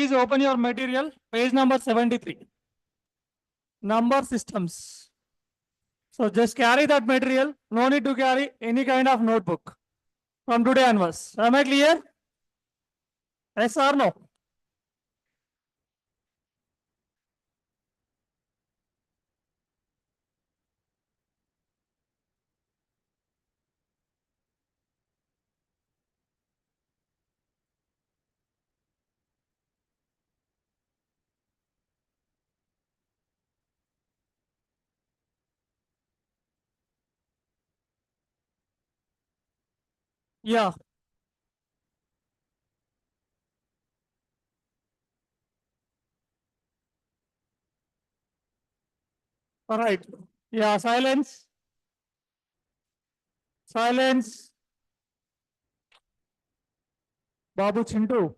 please open your material, page number 73. Number systems. So just carry that material. No need to carry any kind of notebook from today onwards. Am I clear? Yes or no? Yeah. All right. Yeah. Silence. Silence. Babu Chintu.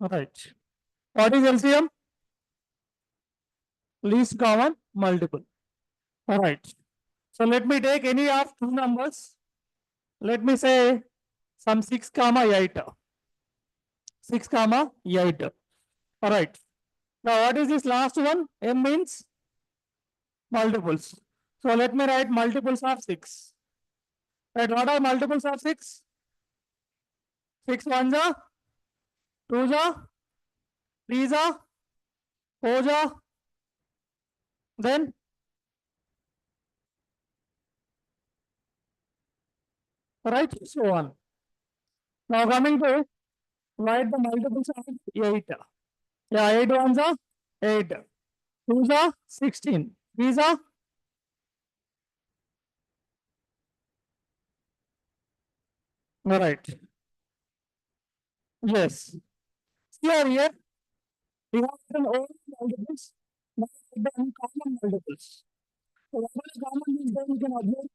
All right. What is LCM? Least common multiple. All right. So let me take any of two numbers. Let me say some 6 comma 8. 6 comma 8. All right. Now what is this last one? M means multiples. So let me write multiples of 6. Right. What are multiples of 6? 6 ones are, 2s are, 3s are, 4s are, then right, so on. Now coming to write the multiples of 8. Yeah, 8 ones are 8. 2s are 16. 3s are all right. Yes. Here we have written all multiples. Now the common multiples. So what is common is then you can observe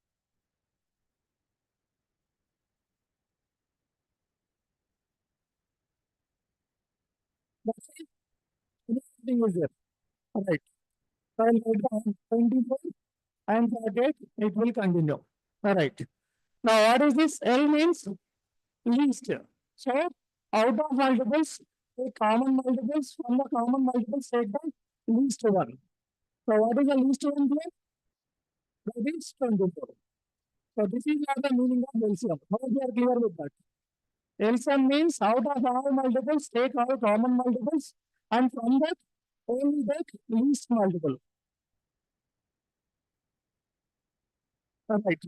the same thing is there. All right. So I'll write down 24 and 48. It will continue. All right. Now what is this? L means least. So out of multiples, take common multiples. From the common multiples, take the least one. So what is the least one here? That is 24. So this is not the meaning of LCM. Now we are clear with that. LCM means out of all multiples, take all common multiples, and from that only take least multiple. All right.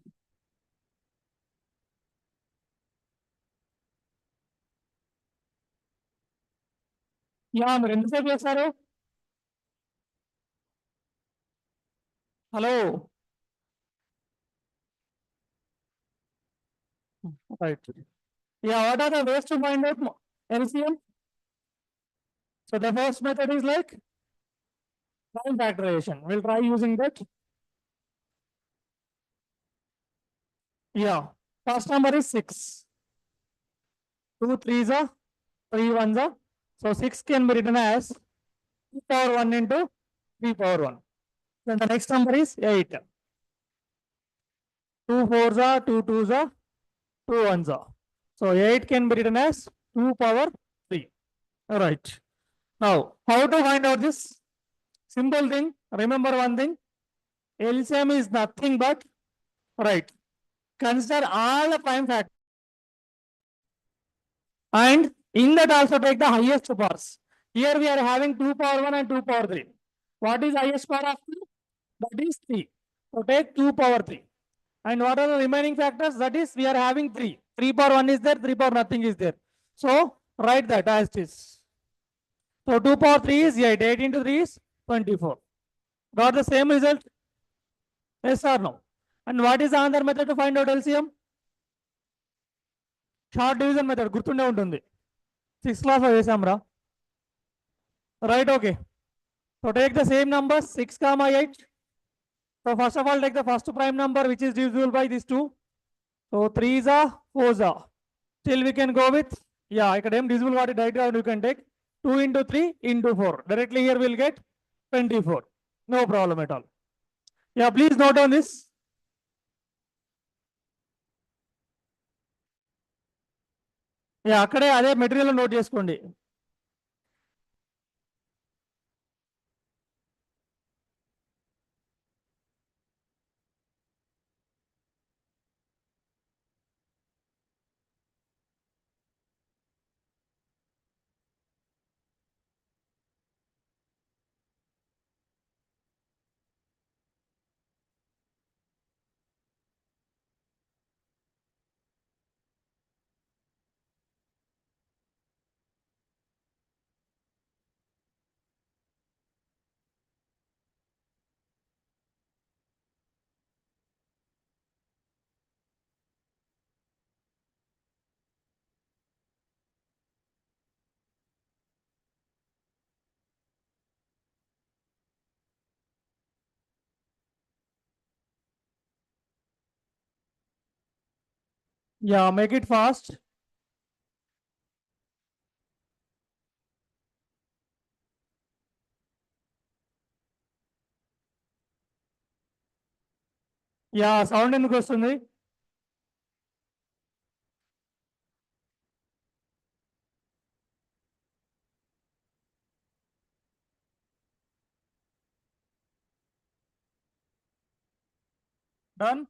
Yeah, మీరు ఎంతసేపు చేస్తారు? Hello. Right. Yeah, what are the ways to find out LCM? So the first method is like prime factorization. We'll try using that. Yeah. First number is 6. 2 3s are, 3 1s are. So 6 can be written as 2 power 1 into 3 power 1. Then the next number is 8. 2 4s are, 2 2s are, 2 1s are. So 8 can be written as 2 power 3. All right. Now, how to find out this? Simple thing. Remember one thing. LCM is nothing but, right, consider all the prime factors. And in that also take the highest powers. Here we are having 2 power 1 and 2 power 3. What is highest power of 2? That is 3. So take 2 power 3. And what are the remaining factors? That is we are having 3. 3 power 1 is there, 3 power nothing is there. So write that as it is. So 2 power 3 is 8. 8 into 3 is 24. Got the same result? Yes or no? And what is the other method to find out LCM? Short division method. గుర్తుండే ఉంటుంది. 6th class లో చేసాంరా. Right, okay. So take the same numbers 6 comma 8. So first of all take the first prime number which is divisible by these two. So 3s are, 4s are. Still we can go with, yeah, ఇక్కడ ఏం divisible got it right, you can take 2 into 3 into 4. Directly here we'll get 24. No problem at all. Yeah, please note on this. అక్కడే అదే material note చేసుకోండి. Make it fast. Sound ఎందుకు వస్తుంది? Done.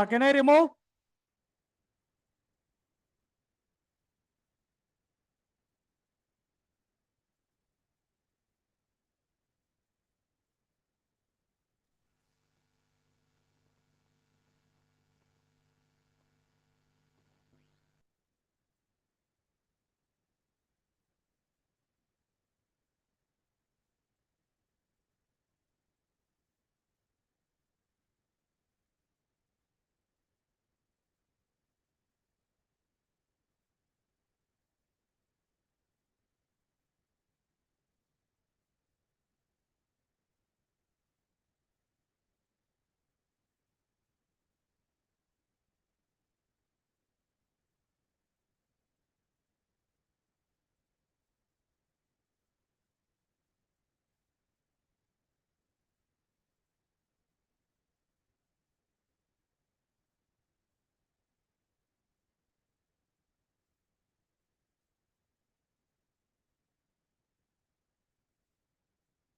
Can I remove?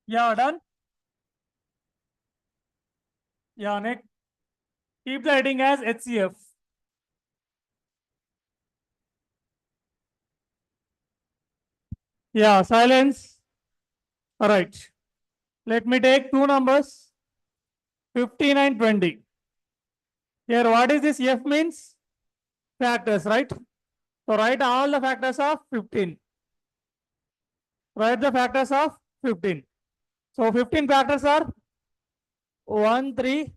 Done. Next. Keep the heading as HCF. Silence. All right. Let me take two numbers, 15 and 20. Here, what is this F means? Factors, right? So write all the factors of 15. Write the factors of 15. So 15 factors are 1, 3,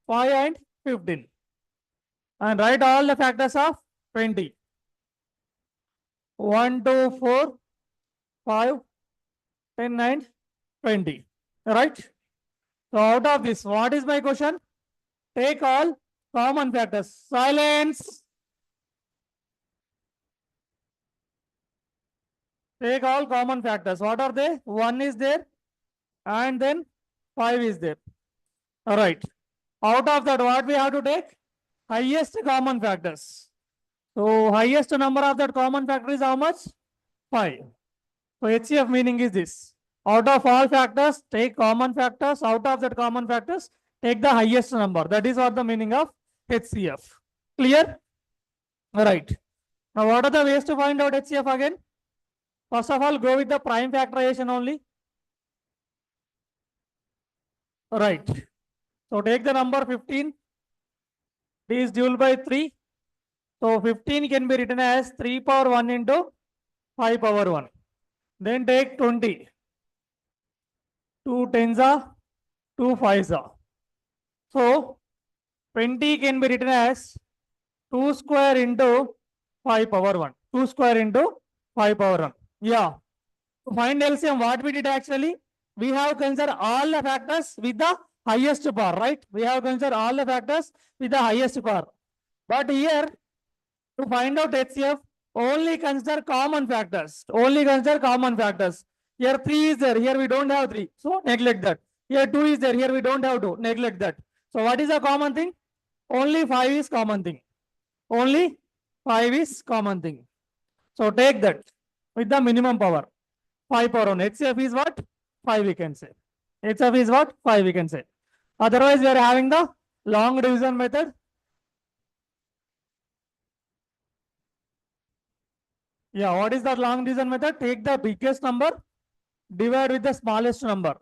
5 and 15. And write all the factors of 20. 1, 2, 4, 5, 10 and 20. Right? So out of this, what is my question? Take all common factors. Silence. Take all common factors. What are they? 1 is there and then 5 is there. All right. Out of that, what we have to take? Highest common factors. So highest number of that common factor is how much? 5. So HCF meaning is this. Out of all factors, take common factors. Out of that common factors, take the highest number. That is what the meaning of HCF. Clear? All right. Now what are the ways to find out HCF again? First of all, go with the prime factorization only. Right. So take the number 15. D is dual by 3. So 15 can be written as 3 power 1 into 5 power 1. Then take 20. 2 tens are 2 fives are. So 20 can be written as 2 square into 5 power 1. 2 square into 5 power 1. Yeah. To find LCM, what we did actually? We have considered all the factors with the highest power, right? We have considered all the factors with the highest power. But here, to find out HCF, only consider common factors. Only consider common factors. Here 3 is there. Here we don't have 3. So neglect that. Here 2 is there. Here we don't have 2. Neglect that. So what is the common thing? Only 5 is common thing. Only 5 is common thing. So take that with the minimum power. 5 power 1. HCF is what? 5 we can say. HCF is what? 5 we can say. Otherwise, we are having the long division method. Yeah, what is the long division method? Take the biggest number, divide with the smallest number.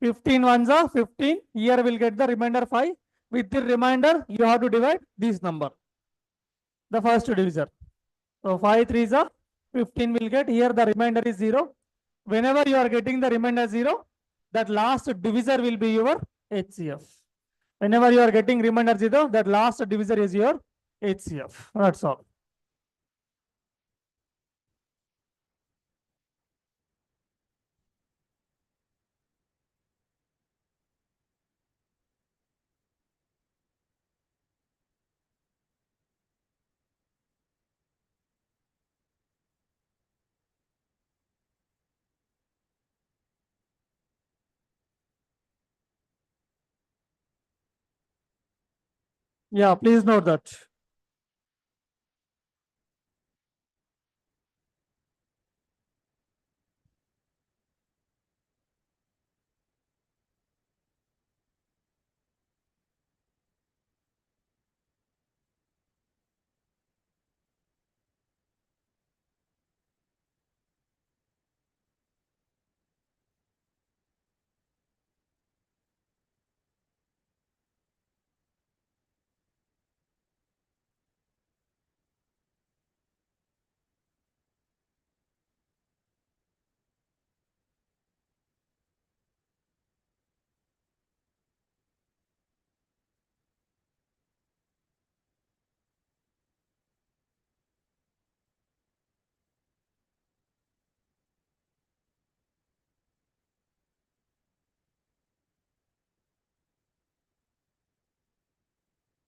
15 ones are 15. Here we'll get the remainder 5. With the remainder, you have to divide this number. The first divisor. So 5 3s are 15 will get. Here the remainder is 0. Whenever you are getting the remainder 0, that last divisor will be your HCF. Whenever you are getting remainder 0, that last divisor is your HCF. That's all. Yeah, please note that.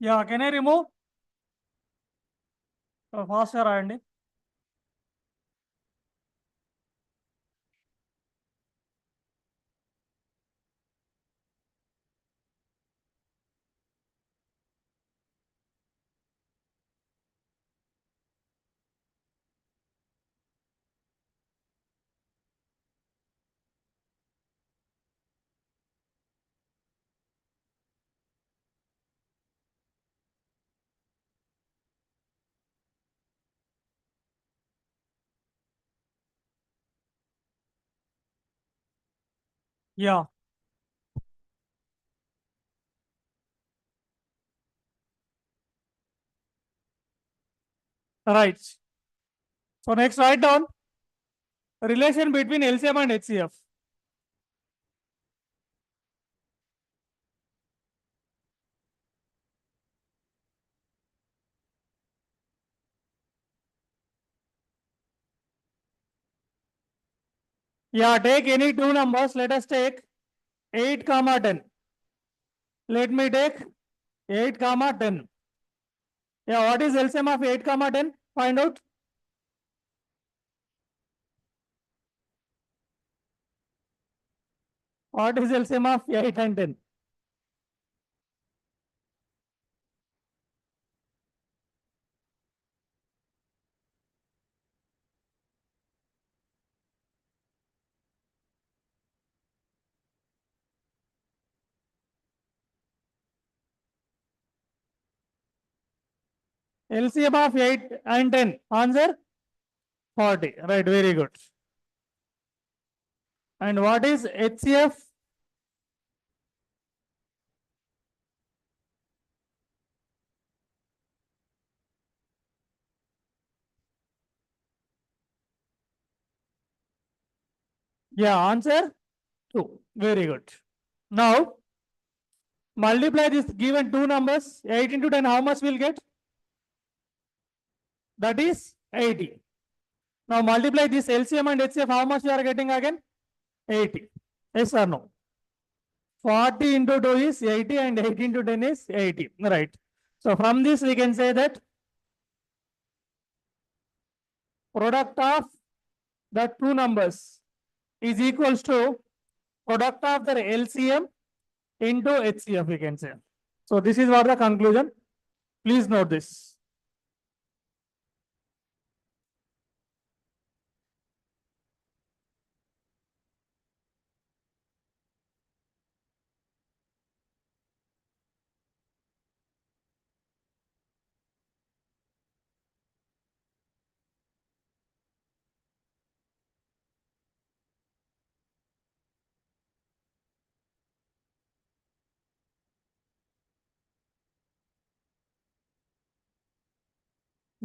Yeah, can I remove? Faster and yeah, right. So next write down relation between LCM and HCF. Yeah, take any two numbers. Let us take 8 comma 10. Let me take 8 comma 10. Yeah, what is LCM of 8 comma 10? Find out. What is LCM of 8 and 10? LCM of 8 and 10. Answer 40. Right, very good. And what is HCF? Yeah, answer 2. Very good. Now, multiply this given two numbers. 8 into 10, how much we'll get? That is 80. Now multiply this LCM and HCF, how much you are getting again? 80. Yes or no? 40 into 2 is 80 and 80 into 10 is 80. Right. So from this we can say that product of the two numbers is equals to product of the LCM into HCF, we can say. So this is what the conclusion. Please note this.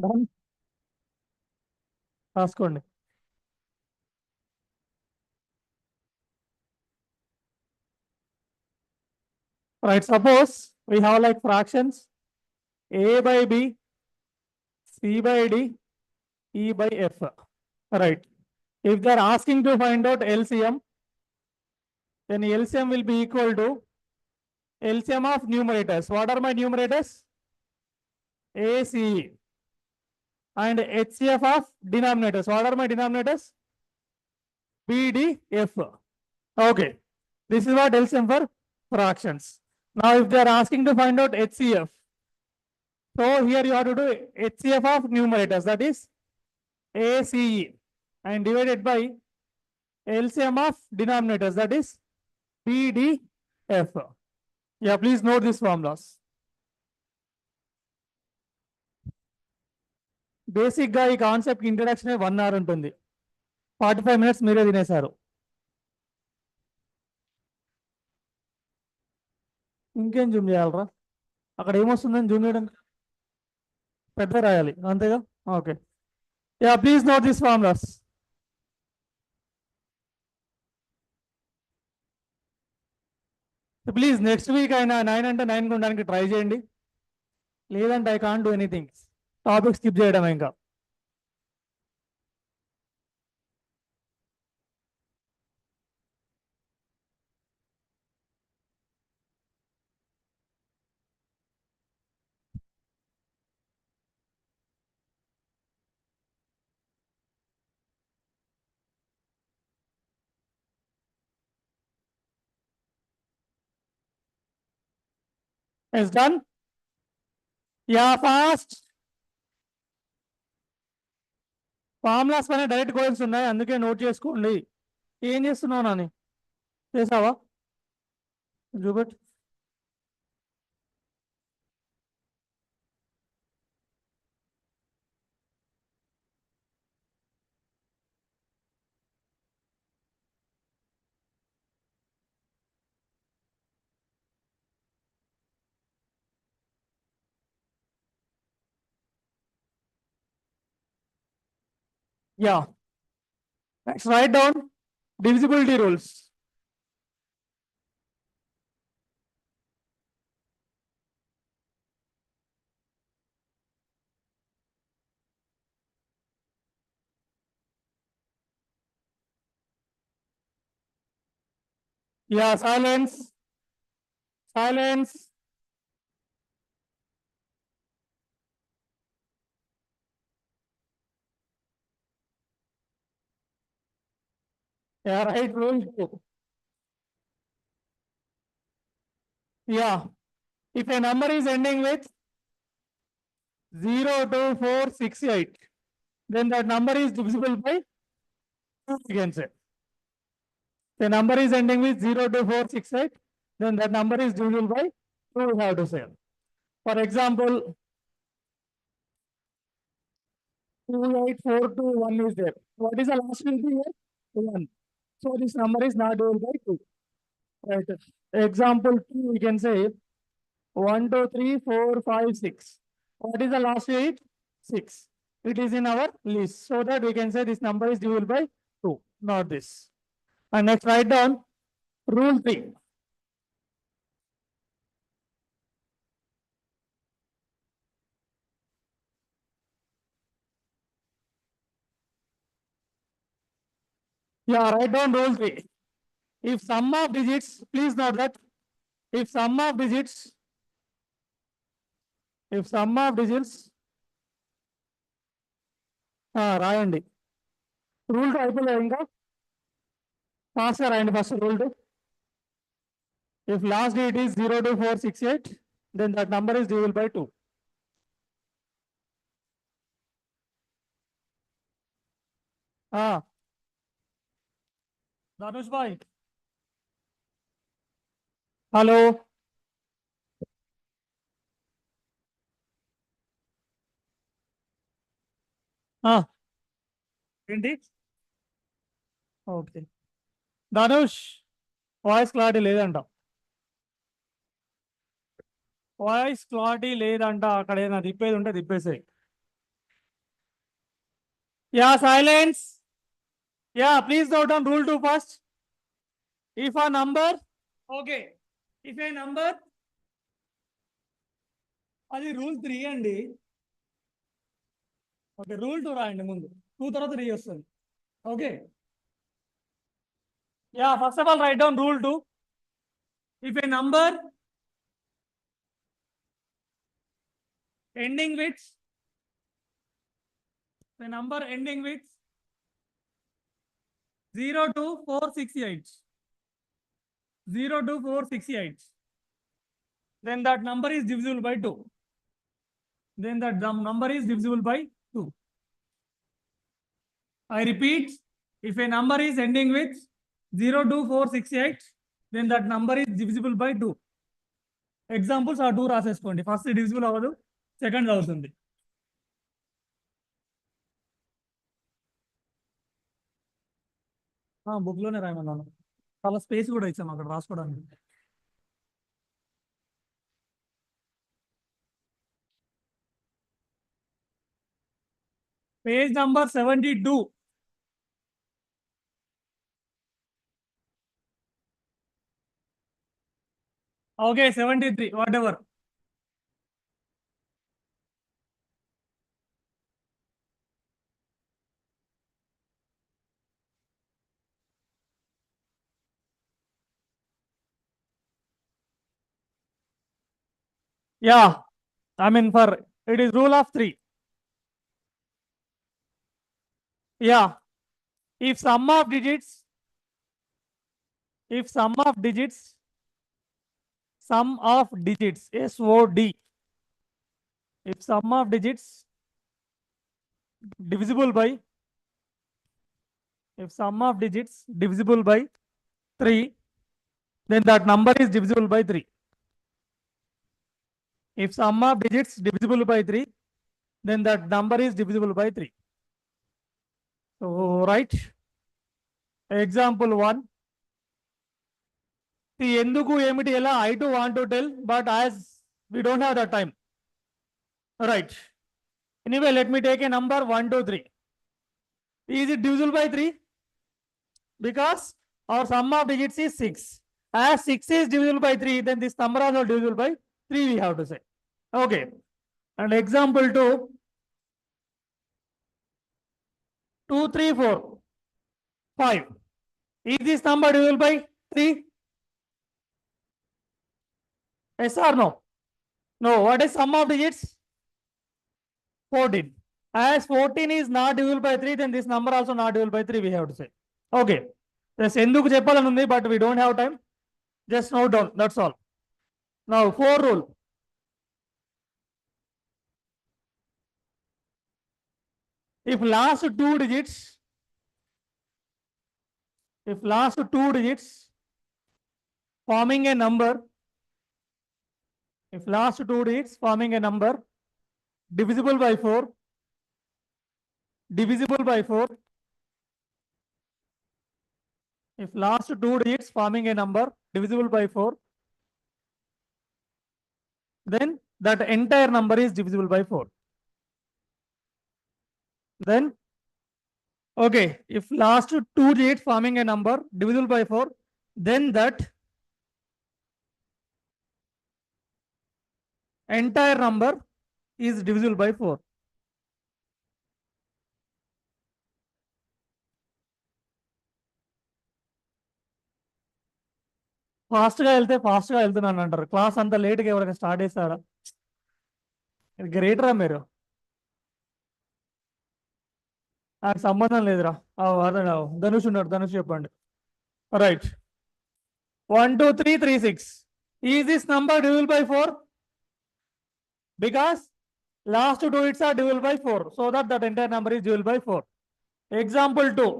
Done. రాసుకోండి. Right, suppose we have like fractions A by B, C by D, E by F. Right. If they are asking to find out LCM, then LCM will be equal to LCM of numerators. What are my numerators? A, C, E. And HCF of denominators. What are my denominators? B, D, F. Okay. This is what LCM for fractions. Now, if they are asking to find out HCF, so here you have to do HCF of numerators, that is ACE, and divided by LCM of denominators, that is PDF. Yeah, please note these formulas. Basic గా ఈ concept introduction 1 hour ఉంటుంది. 45 minutes మీరే తినేశారు. ఇంకేం Zoom చేయాలరా? అక్కడ ఏమొస్తుందని Zoom చేయడం పెద్ద రాయాలి అంతేగా? Okay. Yeah, please note this formulas. Please next week అయినా 9 అంటే 9 ఉండడానికి ట్రై చేయండి. లేదంటే I can't do anything. Topic skip చేయడం ఇంకా. Is done? Yeah, fast. Formulas పైన డైరెక్ట్ క్వశ్చన్స్ ఉన్నాయి, అందుకే నోట్ చేసుకోండి. ఏం చేస్తున్నావు నాని? చేసావా? చూపెట్. Yeah. Let's write down divisibility rules. Yeah, silence. Silence. Yeah, right, rule 2. Yeah. If a number is ending with 0, 2, 4, 6, 8, then that number is divisible by 2, we can say. If a number is ending with 0, 2, 4, 6, 8, then that number is divisible by 2, we have to say. For example, 2, 8, 4, 2, 1 is there. What is the last digit here? 1. So this number is not divisible by 2. Right. Example 2, we can say 1, 2, 3, 4, 5, 6. What is the last digit? 6. It is in our list. So that we can say this number is divisible by 2, not this. And next write down rule 3. Yeah, write down rule 3. If sum of digits, please note that if sum of digits, రాయండి. Rule 2 అయిపోలేదు ఇంకా, ఫాస్ట్గా రాయండి first rule 2. If last digit is 02468, then that number is divisible by 2. Dhanush bhai. Hello. ఏంటి? Okay. Dhanush voice clarity లేదంట. అక్కడ ఏదైనా తిప్పేది ఉంటే తిప్పేసాయి. Yeah silence. Yeah please note down rule 2 first. If a number, okay, if a number, అది rule 3 అండి. Okay, rule 2 రాయండి ముందు, 2 తర్వాత 3 వస్తుంది. Okay. Yeah first of all right down rule 2. If a number ending with 0 to 468, then that number is divisible by 2. I repeat, if a number is ending with 0 to 468, then that number is divisible by 2. Examples are 2 రాసేసుకోండి. First divisible అవ్వదు, second అవుతుంది. Book లోనే రాయమన్నాను, చాలా space కూడా ఇచ్చాము అక్కడ రాసుకోవడానికి. Page number 72. Okay, 73, whatever. Yeah, I mean for it is rule of 3. Yeah, if sum of digits, SOD, if sum of digits divisible by 3, then that number is divisible by 3. If sum of digits divisible by 3, then that number is divisible by 3. So right, example 1. See, ఎందుకు ఏమిటి ఎలా I too want to tell, but as we don't have that time. Right. Anyway, let me take a number 1, 2, 3. Is it divisible by 3? Because our sum of digits is 6. As 6 is divisible by 3, then this number also divisible by 3, we have to say. Okay. And example 2. 2, 3, 4, 5. Is this number divisible by 3? Yes or no? No. What is sum of digits? 14. As 14 is not divisible by 3, then this number also not divisible by 3, we have to say. Okay. Yes, ఎందుకు చెప్పాలని ఉంది, but we don't have time. Just note down, that's all. Now 4 rule. If last two digits forming a number, divisible by 4, if last two digits forming a number divisible by 4, then that entire number is divisible by 4. Then Okay, if last two digits forming a number divisible by 4, then that entire number is divisible by 4. ఫాస్ట్గా వెళ్తే ఫాస్ట్గా వెళ్తున్నాను అంటారు. Class అంతా లేట్గా ఎవరైనా start చేస్తారా? గ్రేటరా మీరు? నాకు సంబంధం లేదురా. అదే ధనుష్ ఉన్నాడు, ధనుష్ చెప్పండి. Right, 1 2 3 3 6. Is this number divisible by 4? Because last two digits are divisible by 4, so that entire number is divisible by 4. Example 2,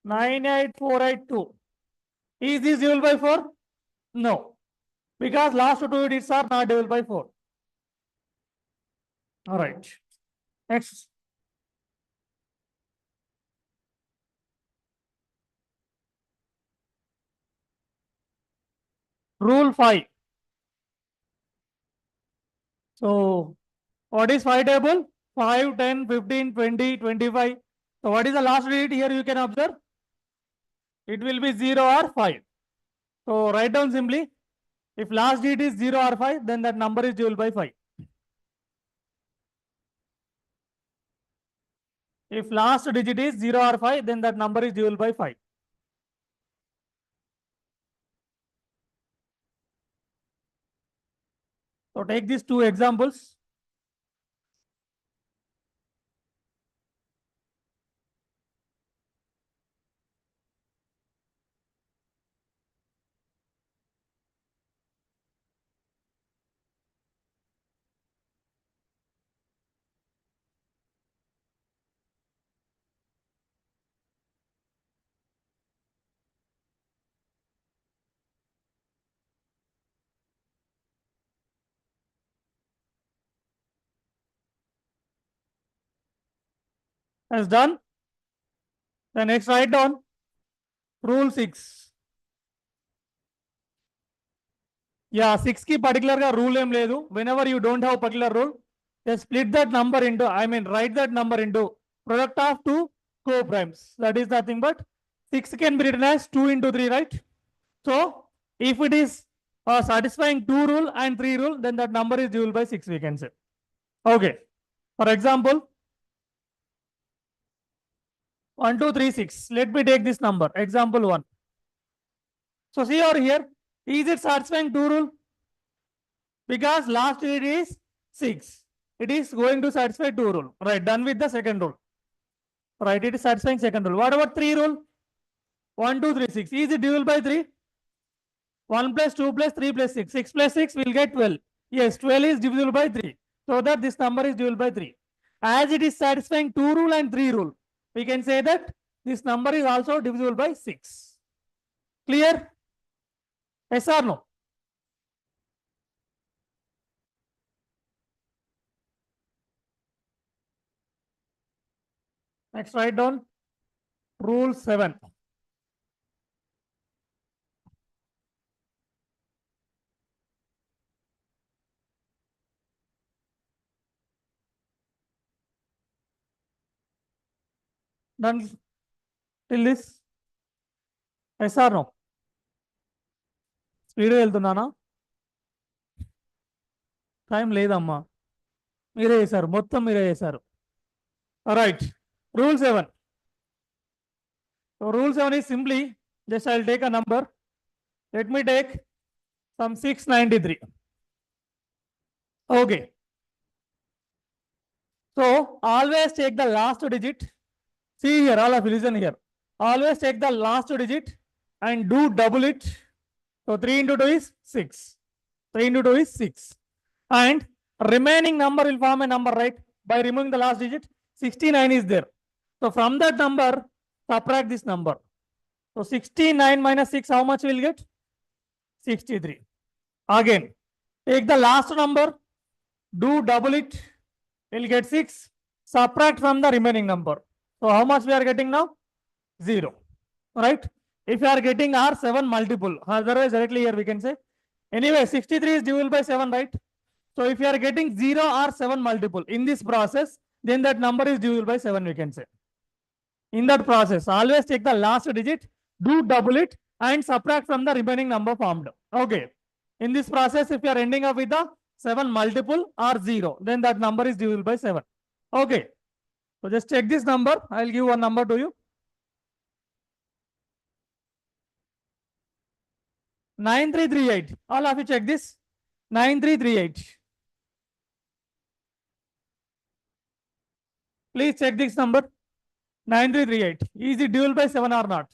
98482. Is this divisible by 4? No, because last two digits are not divisible by 4. All right, next. Rule 5. So what is 5 table? 5, 10, 15, 20, 25. So what is the last digit here? You can observe. It will be 0 or 5. So write down simply. If last digit is 0 or 5, then that number is divisible by 5. If last digit is 0 or 5, then that number is divisible by 5. So take these two examples. As done. Then next write down rule 6. Yeah, 6 ki particular rule em ledu. Whenever you don't have particular rule, just split that number into, write that number into product of two co-primes. That is nothing but 6 can be written as 2 into 3, right? So if it is satisfying 2 rule and 3 rule, then that number is divisible by 6, we can say. Okay. For example, 1 2 3 6. Let me take this number. Example 1. So see over here, is it satisfying 2 rule? Because last digit is 6. It is going to satisfy 2 rule. Right, done with the second rule. Right, it is satisfying second rule. What about 3 rule? 1 2 3 6. Is it divisible by 3? 1 plus 2 plus 3 plus 6. 6 plus 6 will get 12. Yes, 12 is divisible by 3. So that this number is divisible by 3. As it is satisfying 2 rule and 3 rule, we can say that this number is also divisible by 6. Clear? Yes or no? Next, write down rule 7. Done till this? Yes or no? Speed వెళ్తున్నానా? Time లేదమ్మా, మీరే చేశారు, మొత్తం మీరే చేశారు. Right, rule 7. So rule 7 is simply, just I'll take a number. Let me take some 693. Okay. So always take the last digit. See here, all of you listen here. Always take the last digit and do double it. So 3 into 2 is 6. 3 into 2 is 6. And remaining number will form a number, right? By removing the last digit, 69 is there. So from that number, subtract this number. So 69 minus 6, how much will get? 63. Again, take the last number, do double it, will get 6. Subtract from the remaining number. So how much we are getting now? 0. Right? If you are getting R7 multiple, otherwise directly here we can say. Anyway, 63 is divisible by 7, right? So if you are getting 0 or 7 multiple, in this process, then that number is divisible by 7, we can say. In that process, always take the last digit, do double it, and subtract from the remaining number formed. Okay. In this process, if you are ending up with the 7 multiple or 0, then that number is divisible by 7. Okay. So just check this number. I'll give one number to you. 9338. All of you check this. 9338. Please check this number. 9338. Is it divisible by 7 or not?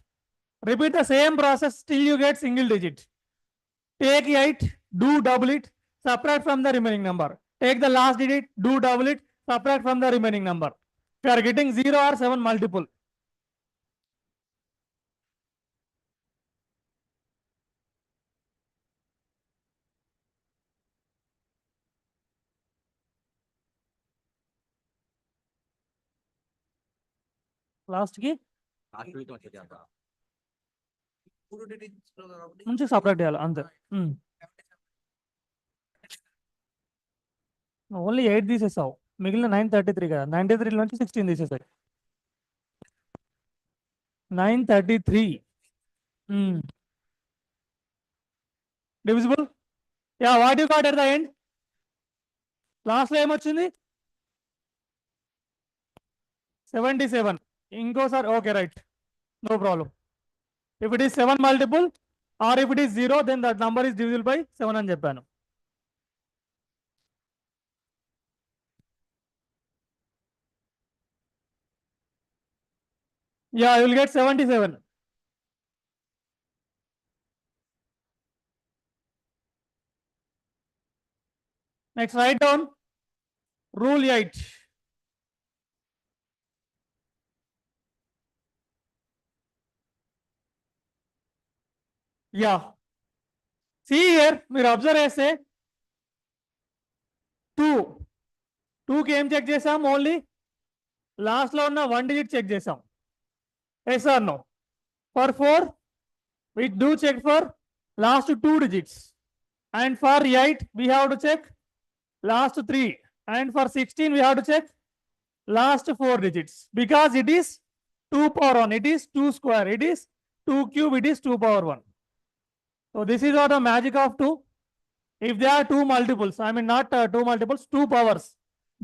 Repeat the same process till you get single digit. Take 8, do double it, subtract from the remaining number. Take the last digit, do double it, subtract from the remaining number. If you are getting 0 or 7 multiple. Last key? నుంచి separate చేయాలి అంతే only 8 తీసేసావు మిగిలిన 933 కదా 93 నుంచి 16 తీసేసాయి 933 divisible yeah what you got at the end last లో ఏమొచ్చింది 77 ఇంకోసారి okay right no problem if it is 7 multiple or if it is 0 then that number is divisible by 7 అని చెప్పాను yeah you will get 77 next write down rule 8 yeah see here మీరు observe చేస్తే 2 కి ఏం check చేసాం only last లో ఉన్న 1 digit check చేసాం yes or no for 4 we do check for last 2 digits and for 8 we have to check last 3 and for 16 we have to check last 4 digits because it is 2 power 1 it is 2 square it is 2 cube it is 2 power 1 so this is what the magic of 2 if there are 2 multiples I mean not 2 multiples 2 powers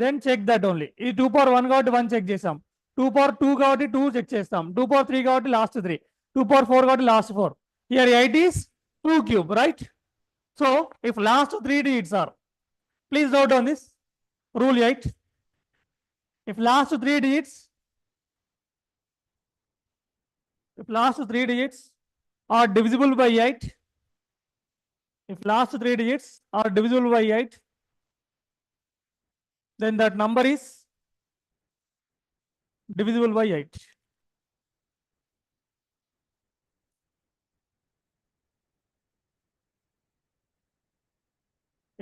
then check that only ఈ 2 power 1 కాబట్టి 1 check చేసాం 2 power 2 కాబట్టి 2 check చేస్తాం 2 power 3 కాబట్టి last 3 2 power 4 కాబట్టి last 4 here 8 is 2 cube right so if last 3 digits are please note down this rule 8 if last 3 digits are divisible by 8 if last 3 digits are divisible by 8 then that number is divisible by 8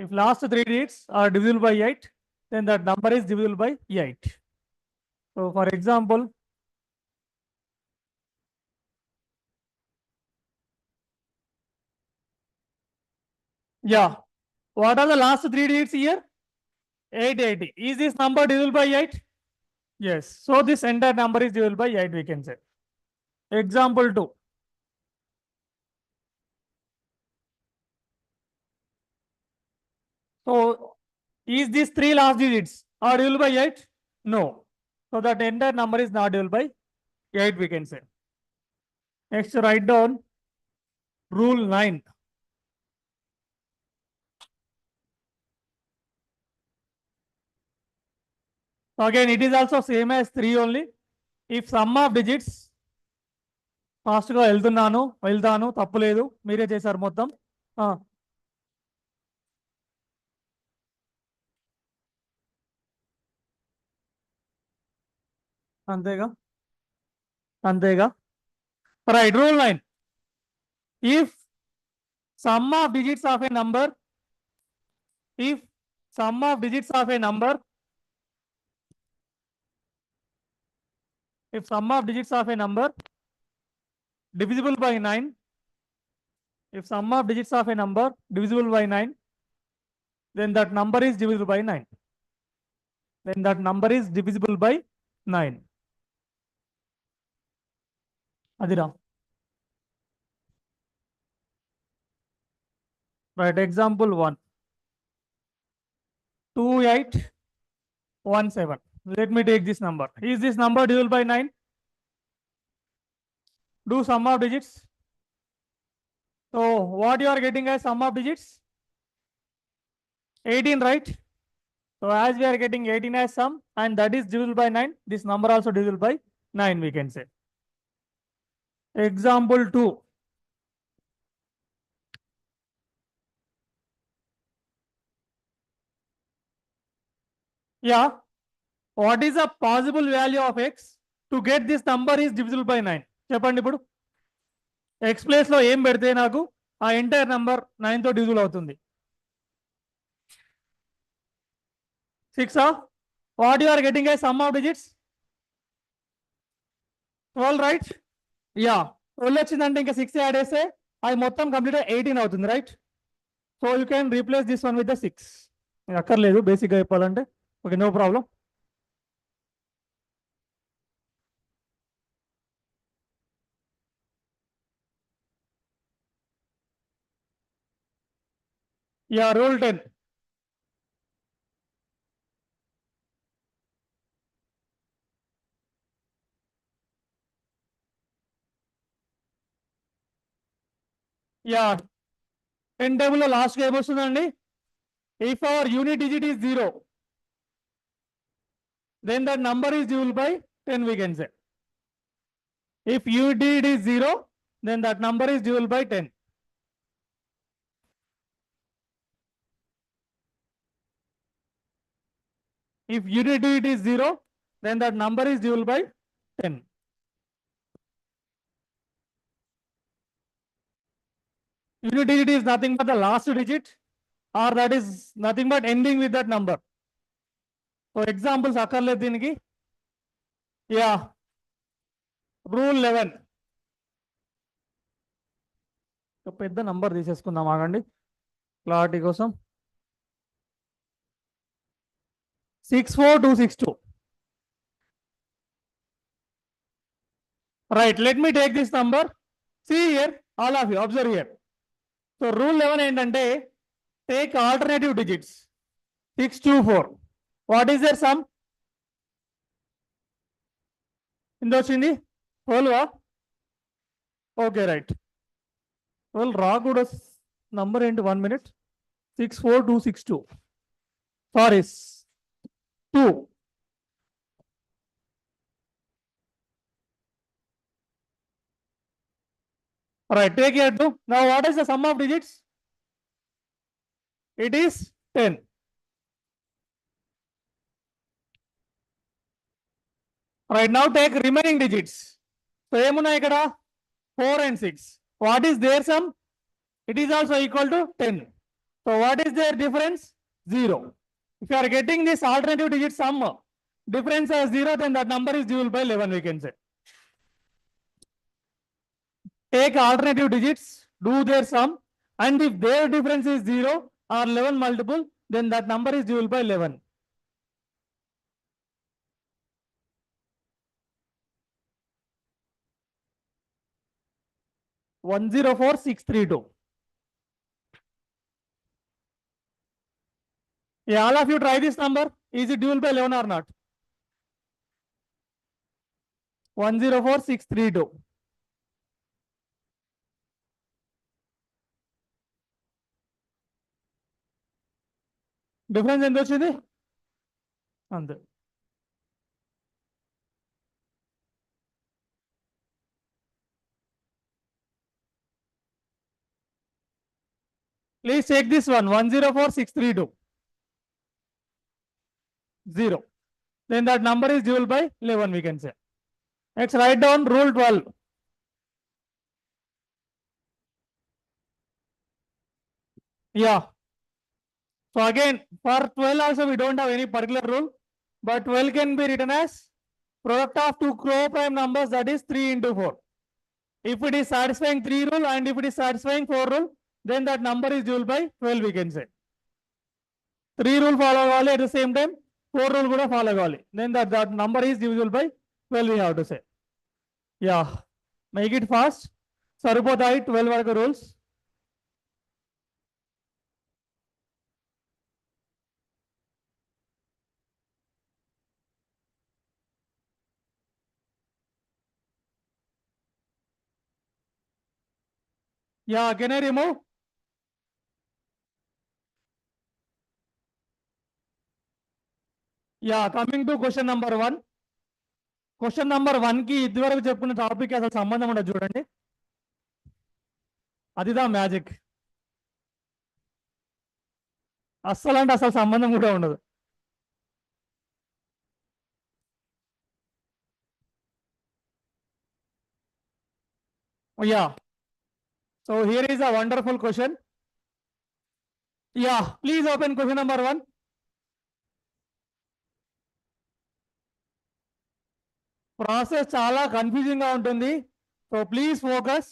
if last 3 digits are divisible by 8 then that number is divisible by 8 so for example yeah what are the last 3 digits here 880 is this number divisible by 8 yes so this entire number is divisible by 8 we can say example 2 so is this 3 last digits are divisible by 8 no so that entire number is not divisible by 8 we can say next write down rule 9 so again it is also same as 3 only if sum of digits fast గా వెళ్తాను తప్పు లేదు మీరే చేశారు మొత్తం అంతేగా right rule 9 if sum of digits of a number if sum of digits of a number if sum of digits of a number divisible by 9 if sum of digits of a number divisible by 9 then that number is divisible by 9 then that number is divisible by 9. Adira. Right, example 1. 2817. Let me take this number. Is this number divisible by 9? Do sum of digits. So what you are getting as sum of digits? 18, right? So as we are getting 18 as sum and that is divisible by 9, this number also divisible by 9 we can say. Example 2. Yeah. What is the possible value of x to get this number is divisible by 9? చెప్పండి ఇప్పుడు x place లో ఏం పెడితే నాకు ఆ entire number 9 తో divisible అవుతుంది? 6. What you are getting as sum of digits? 12, right? Yeah. 12 వచ్చిందంటే ఇంకా 6 యాడ్ చేస్తే అది మొత్తం కంప్లీట్ 18 అవుతుంది, right? So you can replace this one with the 6. అక్కర్లేదు బేసిక్గా చెప్పాలంటే. Okay, no problem. Yeah, rule 10. Yeah. 10 table లో లాస్ట్ గా ఏమొస్తుందండి? If our unit digit is 0, then that number is divisible by 10 we can say. If unit digit is 0, then that number is divisible by 10. If unit digit is 0, then that number is divisible by 10. Unit digit is nothing but the last digit, or that is nothing but ending with that number. For examples, అక్కర్లేదు దీనికి. Yeah. Rule 11. పెద్ద number తీసేసుకుందాం, ఆగండి clarity కోసం. 64262. Right, let me take this number. See here, all of you, observe here. So rule 11 ఏంటంటే take alternative digits. 624. What is their sum? ఎంత వచ్చింది? 12. Okay, right. Well, రాకూడదు నంబర్ ఏంటి? 1 minute. 64262. Sorry, 2. Right, take here 2. Now what is the sum of digits? It is 10. Right, now take remaining digits. So ఏమున్నాయి ఇక్కడ? 4 and 6. What is their sum? It is also equal to 10. So what is their difference? 0. If you are getting this alternative digit sum, difference as 0, then that number is divisible by 11 we can say. Take alternative digits, do their sum, and if their difference is 0 or 11 multiple, then that number is divisible by 11. One zero four six three two. Yeah, all of you try this number. Is it divisible by 11 or not? 104632. Difference ఎంత వచ్చింది? అంతే. Please check this one. 104632. 0. Then that number is divisible by 11 we can say. Let's write down rule 12. Yeah. So again, for 12 also we don't have any particular rule, but 12 can be written as product of two co-prime numbers, that is 3 into 4. If it is satisfying 3 rule and if it is satisfying 4 rule, then that number is divisible by 12 we can say. 3 rule follow all at the same time, 4 rule కూడా follow కావాలి. Then that number is divisible by 12 we have to say. Yeah, make it fast. సరిపోతాయి 12 వరకు rules. Yeah, can I remove? Yeah, coming to question number 1. Question number 1 కి ఇదివరకు చెప్పుకున్న topic అసలు సంబంధం ఉండదు చూడండి. అదిదా మ్యాజిక్. అస్సలు అంటే అసలు సంబంధం కూడా ఉండదు. Yeah, so here is a wonderful question. Yeah, please open question number 1. Process చాలా కన్ఫ్యూజింగ్ గా ఉంటుంది. So please focus.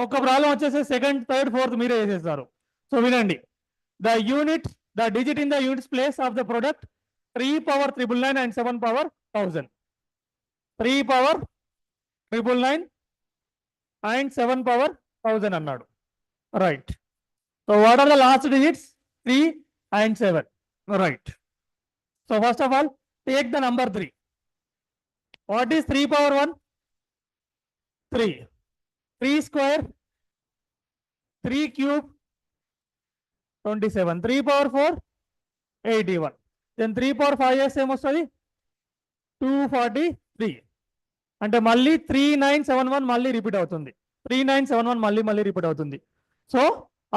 ఒక ప్రాబ్లం వచ్చేసి సెకండ్, థర్డ్, ఫోర్త్ మీరే వేసేస్తారు. సో వినండి. The unit, the digit in the units place of the product 3 power 999 and 7 power 1000. 3 power 999 and 7 power 1000 అన్నాడు. Right. So what are the last digits? 3 and 7. Right. So first of all take the number 3. What is 3 power 1? 3. 3 square, 3 cube, 27. 3 power 4, 81. Then 3 power 5 is same వస్తుంది 243. అంటే మళ్ళీ 3971 మళ్ళీ repeat అవుతుంది. 3971 మళ్ళీ repeat అవుతుంది. So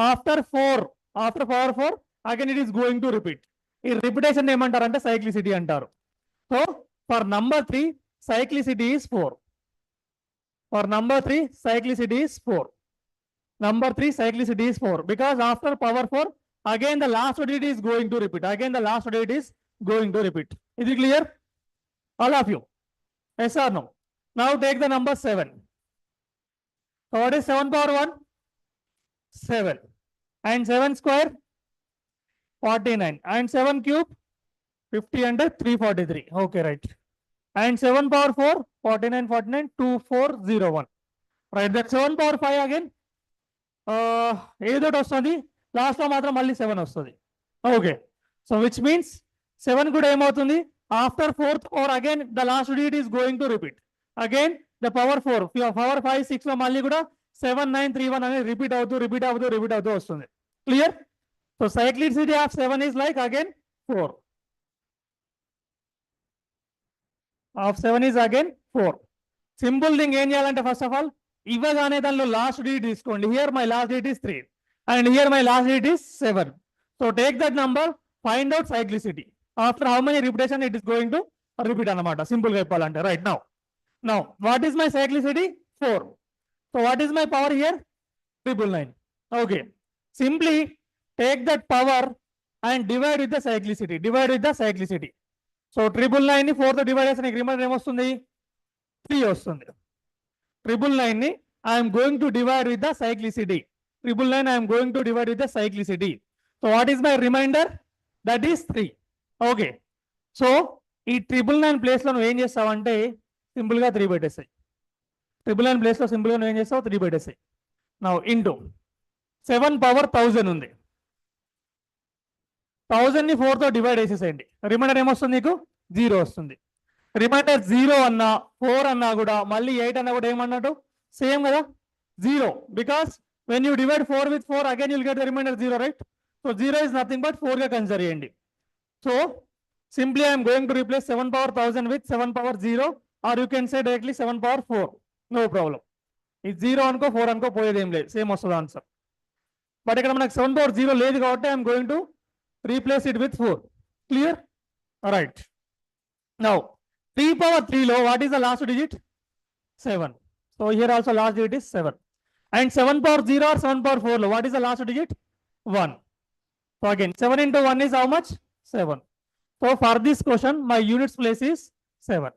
after power 4 again it is going to repeat. ఈ repetition ఏమంటారు అంటే సైక్లిసిటీ అంటారు. So for number 3 cyclicity is 4. For number 3 cyclicity is 4. Number 3 cyclicity is 4 because after power 4 again the last digit is going to repeat. Again the last digit is going to repeat. Is it clear? All of you? Yes or no? Now take the number 7. So what is 7 power 1? 7. And 7 square 49. And 7 cube 50 under 343. Okay, right. And 7 power 4, 49, 2401. Right, that 7 power 5 again. ఏదోటి వస్తుంది, లాస్ట్లో మాత్రం మళ్ళీ 7 వస్తుంది. Okay, so which means 7 కూడా ఏమవుతుంది, after 4th or again the last digit is going to repeat. Again the power 4, power 5, 6 లో మళ్ళీ కూడా 7, 9, 3, 1 అనేది రిపీట్ అవుతూ వస్తుంది. Clear? So cyclicity of 7 is like again 4. Of 7 is again 4. Simple thing ఏం చేయాలంటే ఫస్ట్ ఆఫ్ ఆల్ ఇవ్వగానే దానిలో లాస్ట్ డిజిట్ తీసుకోండి. Here my last digit is 3 and here my last digit is 7. So take that number, find out cyclicity. After how many repetition it is going to repeat అన్నమాట. Simple గా చెప్పాలంటే. Right, now what is my cyclicity? 4. So what is my power here? 999. Okay, simply take that power and divide with the cyclicity. So 999 ని 4 తో divide చేస్తే నీకు reminder ఏమొస్తుంది? 3 వస్తుంది. 999 ని I'm going to divide with the cyclicity. 999 I'm going to divide with the cyclicity. So what is my remainder? That is 3. Okay, so ఈ 999 place లో నువ్వు ఏం చేస్తావంటే సింపుల్ గా 3 పెట్టేసాయి. 999 ప్లేస్ లో సింపుల్ గా నువ్వు ఏం చేస్తావు? 3 పెట్టేసాయి. నౌ ఇంటూ 7 పవర్ 1000 ఉంది. 1000 ని 4 తో డివైడ్ చేసేసేయండి. రిమైండర్ ఏమొస్తుంది నీకు? 0 వస్తుంది. రిమైండర్ 0 అన్నా 4 అన్నా కూడా మళ్ళీ 8 అన్నా కూడా ఏమన్నట్టు? సేమ్ కదా, 0. Because when you divide 4 with 4 again you'll get the remainder 0, right? So 0 is nothing but 4 గా కన్సిడర్ చేయండి. So simply I'm going to replace 7 power 1000 with 7 power 0, or you can say directly 7 power 4. No problem. ఇది 0 అనుకో 4 అనుకో పోయేది ఏం లేదు, same వస్తుంది answer. But ఇక్కడ మనకు 7 పవర్ 0 లేదు కాబట్టి I'm going to replace it with 4. Clear? All right. Now 3 power 3 lo what is the last digit? 7. So here also last digit is 7. And 7 power 0 or 7 power 4 lo what is the last digit? 1. So again 7 into 1 is how much? 7. So for this question my units place is 7.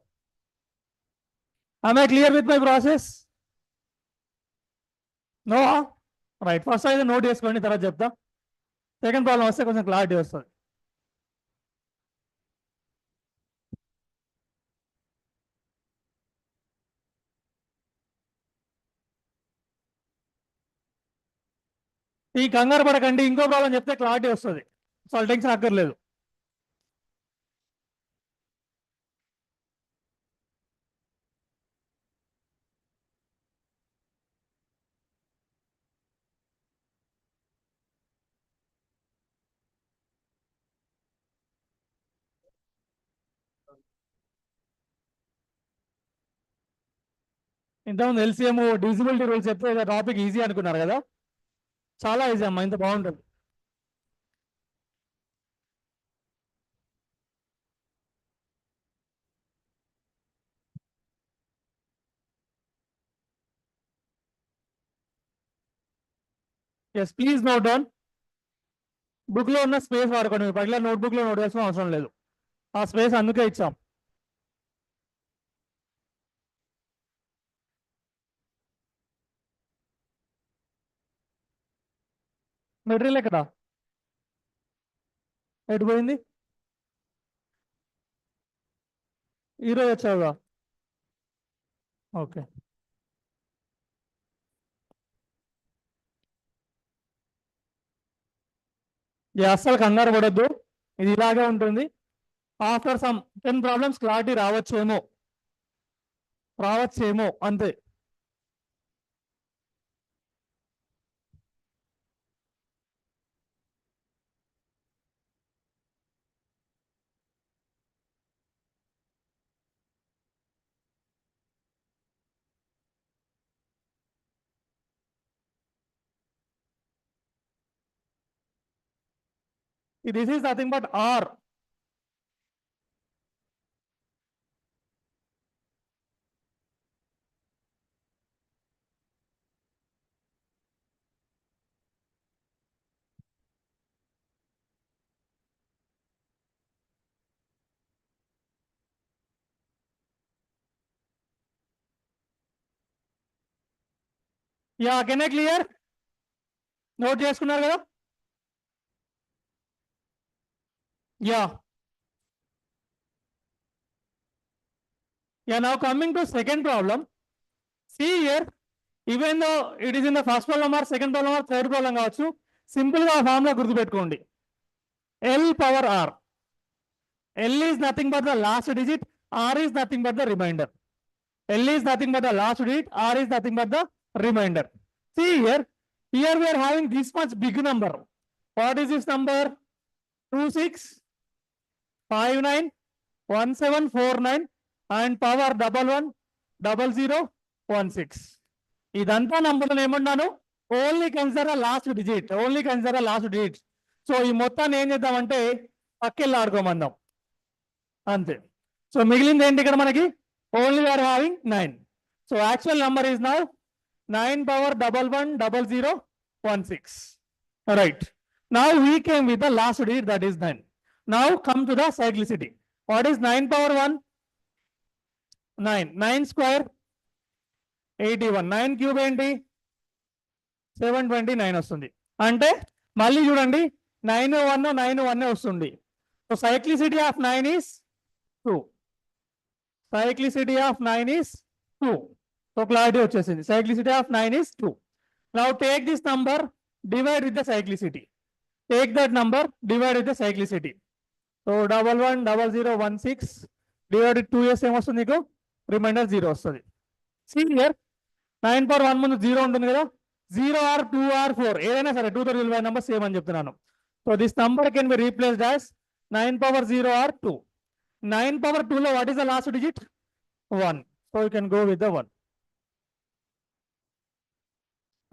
Am I clear with my process? No? Right. First I note చేసుకోండి, తర్వాత చెప్తా. Second problem వస్తే కొంచెం clarity వస్తుంది. ఈ కంగారు పడకండి, ఇంకో ప్రాబ్లం చెప్తే క్లారిటీ వస్తుంది. అసలు టెన్షన్ అక్కర్లేదు. ఇంతకుముందు ఎల్సిఎం డివిజిబిలిటీ రూల్స్ చెప్తే టాపిక్ ఈజీ అనుకున్నారు కదా, చాలా ఈజీ అమ్మా, ఇంత బాగుంటుంది. Yes, please note down. Book లో ఉన్న స్పేస్ వాడుకోండి, పర్టికులర్ నోట్బుక్ లో నోట్ చేసిన అవసరం లేదు, ఆ స్పేస్ అందుకే ఇచ్చాం. మెటీరియల్ ఎక్కడ ఎటు పోయింది? ఈరోజు వచ్చావుగా. ఓకే. అస్సలు కంగారు పడొద్దు, ఇది ఇలాగే ఉంటుంది. ఆఫ్టర్ సమ్ 10 ప్రాబ్లమ్స్ క్లారిటీ రావచ్చేమో అంతే. This is nothing but R. Can I clear? Note చేసుకున్నారు కదా? Yeah now coming to second problem. See here, even though it is in the first problem or second problem or third problem కావచ్చు, simple గా formula గుర్తుపెట్టుకోండి. L power R. L is nothing but the last digit, R is nothing but the remainder. L is nothing but the last digit, R is nothing but the remainder. See here we are having this much big number. What is this number? 26591749 and power 110016. ఇదంతా నంబర్లను ఏమన్నాను? Only consider last digit, only consider last digit. So ఈ మొత్తాన్ని ఏం చేద్దామంటే పక్కెళ్ళి ఆడుకోమందాం అంతే. So మిగిలింది ఏంటి ఇక్కడ మనకి? Only are having 9. So actual number is now 9 power 110016. Right. Now we came with the last digit, that is 9. Now come to the cyclicity. What is 9 power 1? 9. 9 square 81. 9 cube ఏంటి? 729 వస్తుంది. అంటే మళ్ళీ చూడండి, 9 1 వస్తుంది. So cyclicity of 9 is 2. Cyclicity of 9 is 2. So clarity వచ్చేసింది. Cyclicity of 9 is 2. Now take this number, divide with the cyclicity. Take that number, divide with the cyclicity. So 110016 divided 2s ఏమొస్తుంది నీకు? Reminder 0 వస్తుంది. See here, 9 power 1 ముందు 0 ఉంటుంది కదా, 0 or 2 or 4 ఏదైనా సరే 2 తో రిలేటెడ్ నెంబర్ సేమ్ అని చెప్తున్నాను. So this number can be replaced as 9 power 0 or 2. 9 power 2 లో what is the last digit? 1. So you can go with the 1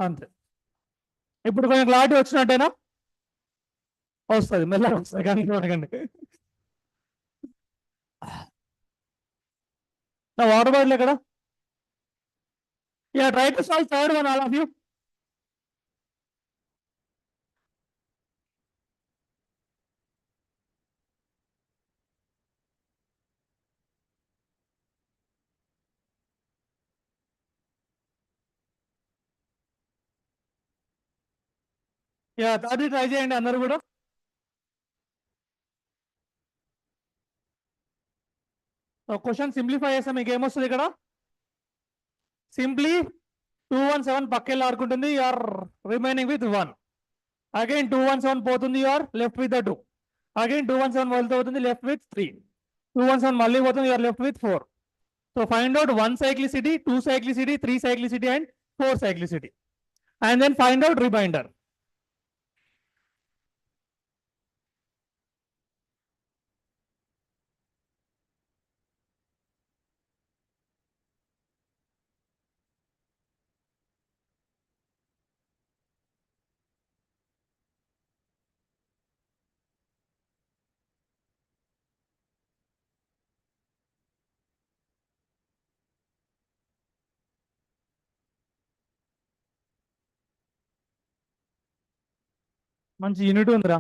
అంతే. ఇప్పుడు కొంచెం క్లారిటీ వచ్చినట్టేనా? వస్తుంది, మెల్లగా వస్తుంది కానీ చూడకండి. నా వాటర్ బాటిల్ ఎక్కడ? Try to solve third one, all of you. Third try చేయండి అందరు కూడా. క్వశ్చన్ సింప్లిఫై చేస్తే మీకు ఏమొస్తుంది ఇక్కడ? సింప్లీ 217 పక్కెళ్ళి ఆడుకుంటుంది, ఆర్ రిమైనింగ్ విత్ 1. Again 217 పోతుంది, you are left with the 2. Again 217 వెళ్తూ అవుతుంది, left with 3. 217 మళ్ళీ పోతుంది, you are left with 4. So find out 1 cyclicity, 2 cyclicity, 3 cyclicity and 4 cyclicity. And then find out remainder. మంచి యూనిట్ ఉందిరా.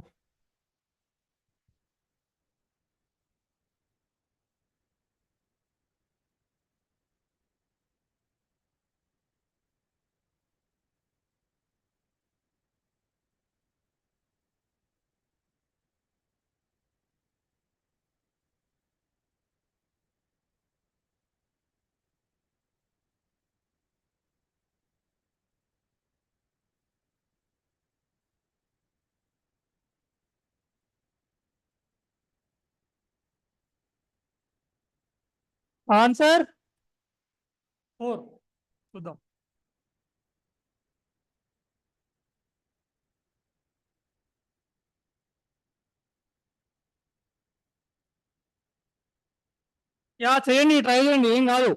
Answer 4. చూద్దాం. Yeah చేయండి, try చేయండి, ఏం కాదు.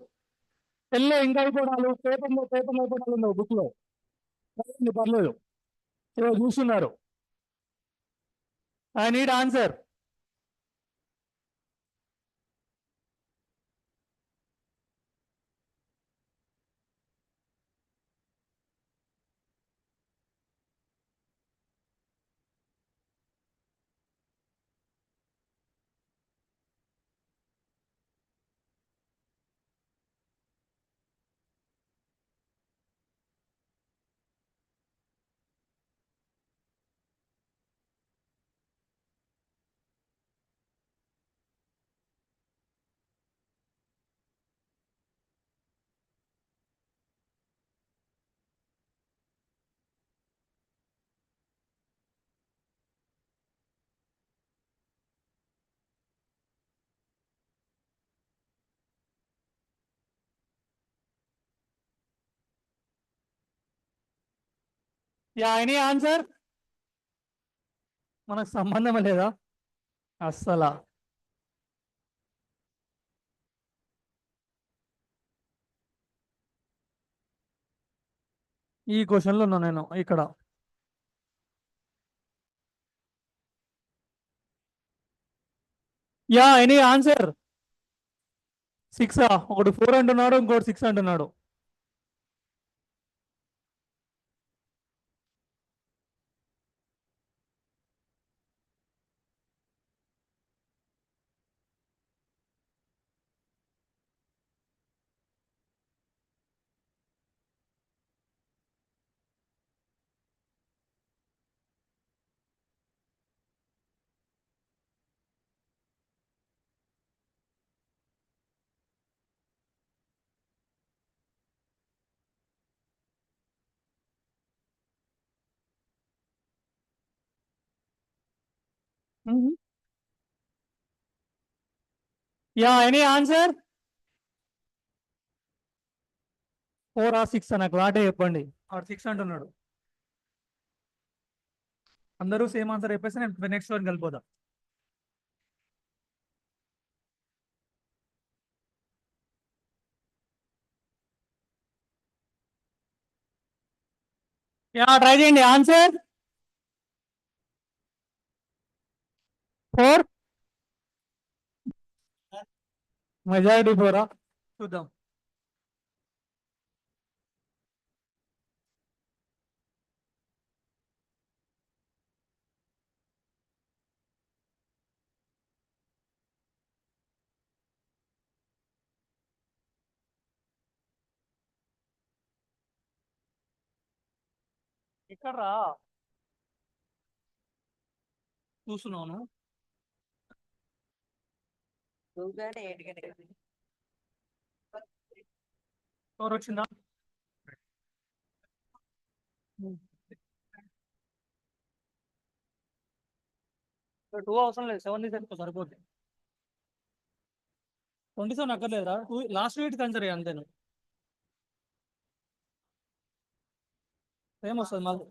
పెళ్ళి ఇంకా అయిపోవడాలు, పేపర్లో అయిపోవడాలు ఉండవు బుక్ లో. పర్లేదు, చూస్తున్నారు. I need answer. Yeah any answer. మనకు సంబంధం లేదా అస్సలా. ఈ క్వశ్చన్లో ఉన్నా నేను ఇక్కడ. Yeah any answer. 6. ఒకటి 4 అంటున్నాడు, ఇంకోటి 6 అంటున్నాడు. Yeah any answer. 4 or 6 నాకు వాటే చెప్పండి. ఆర్ 6 అంటున్నాడు. అందరూ సేమ్ ఆన్సర్ చెప్పేసి నేను నెక్స్ట్ వన్ వెళ్ళిపోదాం. యా ట్రై చేయండి. ఆన్సర్ 4. మెజారిటీ 4. చూద్దాం. ఇక్కడ రా చూస్తున్నాను. ఎవరు వచ్చిందా? టూ అవసరం లేదు, 7 తీసేసుకో సరిపోద్ది. 27 అక్కర్లేదురా, టూ లాస్ట్ వీట్ కన్సిడర్ అంతే. నువ్వు ఏమొస్తుంది మళ్ళీ?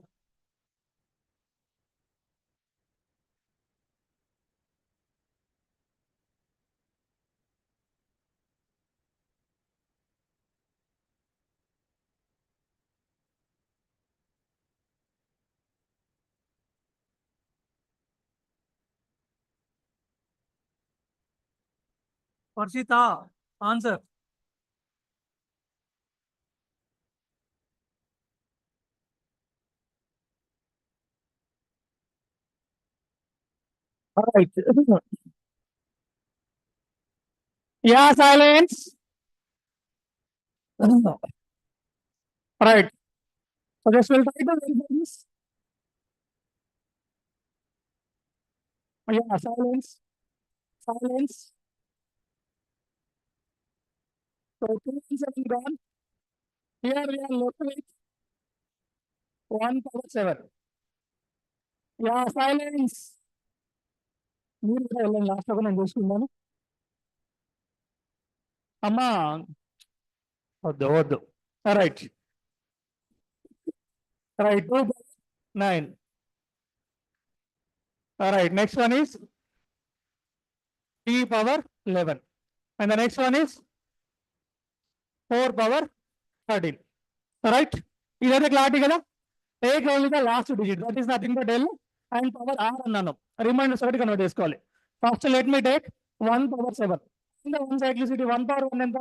Varshita answer. All right. Yeah, silence. Right. So this will try to verify this. Yeah, silence. Silence. So 2 gone. Here we are left with 1/7. Yeah, silence. మీరు కూడా వెళ్ళండి, లాస్ట్ లో నేను చూసుకున్నాను. అమ్మా వద్దు వద్దు. Right right 2/9. Alright, next one is 3 power 11. And the next one is 4 power 13. Alright, ఇదైతే క్లారిటీ కదా. Take only the last digit, that is nothing but L and power R అన్నాను. రిమైండర్స్ ఒకటి కన్వర్ట్ చేసుకోవాలి. First let me take 1/7. ఇంకా 1 cyclicity 1 power 1 ఎంత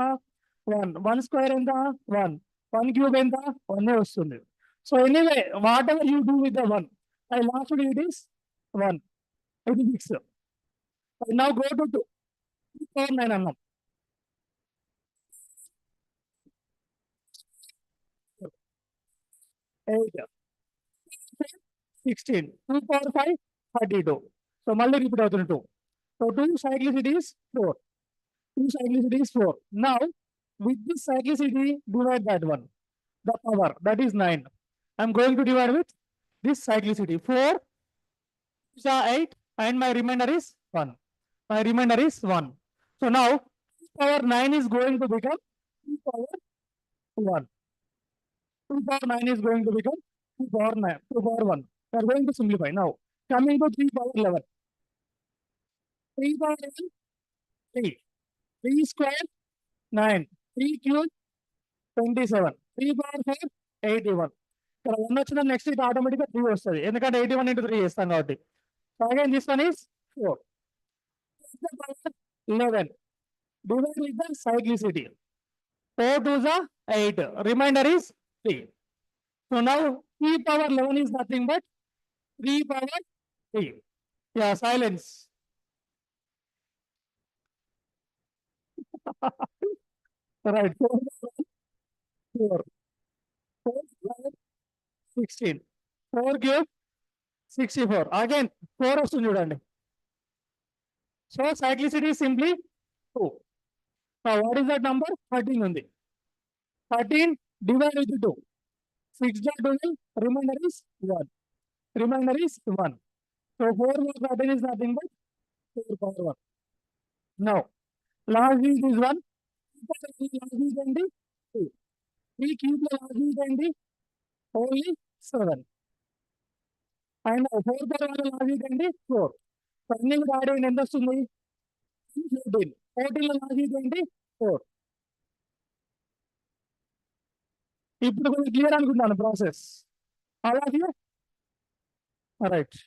1, 1 square ఎంత 1, 1 cube ఎంత 1 వస్తుంది. So anyway what ever you do with the 1, I last digit is 1. ఇది fix. Now go to 2 power 9 అన్నాం. 8, 16, 2 power 5, 32. So మళ్ళీ రిపీట్ అవుతుంది 2. So 2 cyclicity is 4. 2 cyclicity is 4. Now with this cyclicity divide that one. The power that is 9. I'm going to divide with this cyclicity. 4 is 8 and my remainder is 1. My remainder is 1. So now 2 power 9 is going to become 2 power 1. 2 power 9 is going to become 2 power 9, 2 power 1. We are going to simplify. Now, coming to 3 power 11. 3 power 11, 3. 3 square, 9. 3 cube, 27. 3 power 4, 81. ఇక్కడ 1 వచ్చిన next ఇది ఆటోమేటిక్గా 3 వస్తుంది, ఎందుకంటే 81 into 3 చేస్తాం కాబట్టి. So again this one is 4. 11. Divide with the cyclicity. 4 to the 8. Remainder is 3. So now 3 power 11 is nothing but 3 power 3. Yeah, silence. Right. 4, 4, 4, 16. 4 cube 64. Again 4 వస్తుంది చూడండి. So cyclicity is simply 2. Now what is that number? 13 ఉంది. 13 divided with 2. 6 dot 12, remainder is 1. Remainder is 1. So 4 more 13 is nothing but 4 power 1. Now last digit is 1. Last digit ఏంటి 2. 3 cube లో last digit ఏంటి only 7. And 4 power 1 last digit ఏంటి 4. So అన్ని కూడా add అయ్యింది, ఎంత వస్తుంది 14. 14 లో last digit ఏంటి 4. ఇప్పుడు కొంచెం క్లియర్ అనుకుంటాను ప్రాసెస్. అలాగే right.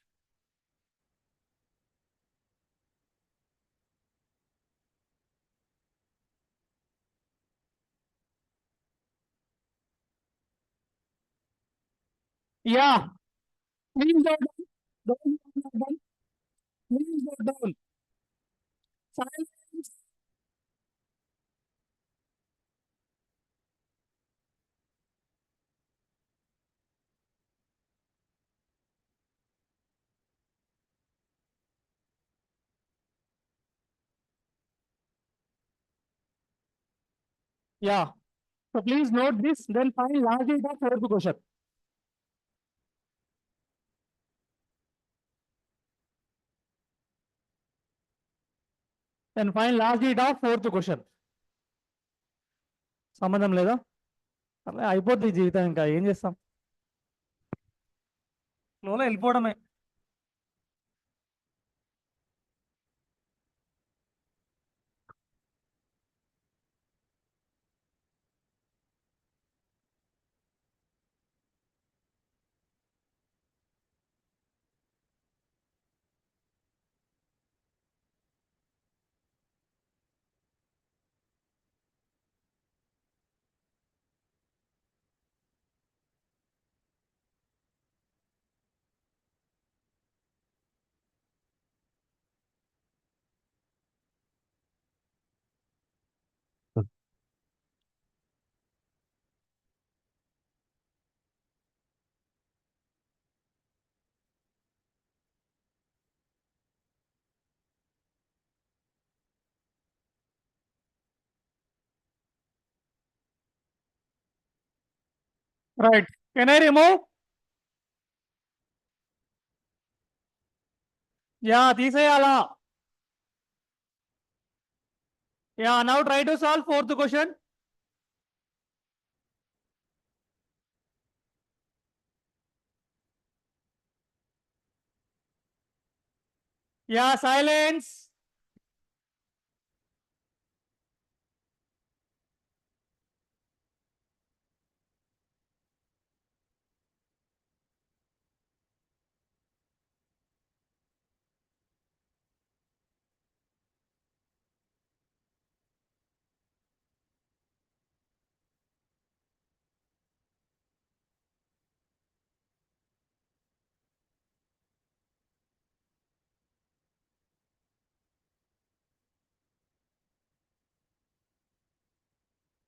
Yeah please note down. Please note down. Silence. Yeah. So please note this, then find last digit of fourth question. Then find last digit of fourth question. సంబంధం లేదా అలా అయిపోద్ది జీవితం ఇంకా ఏం చేస్తాం ఫ్లోలో వెళ్ళిపోవడమే. Right can I remove yeah తీసేయాలా yeah now try to solve fourth question yeah silence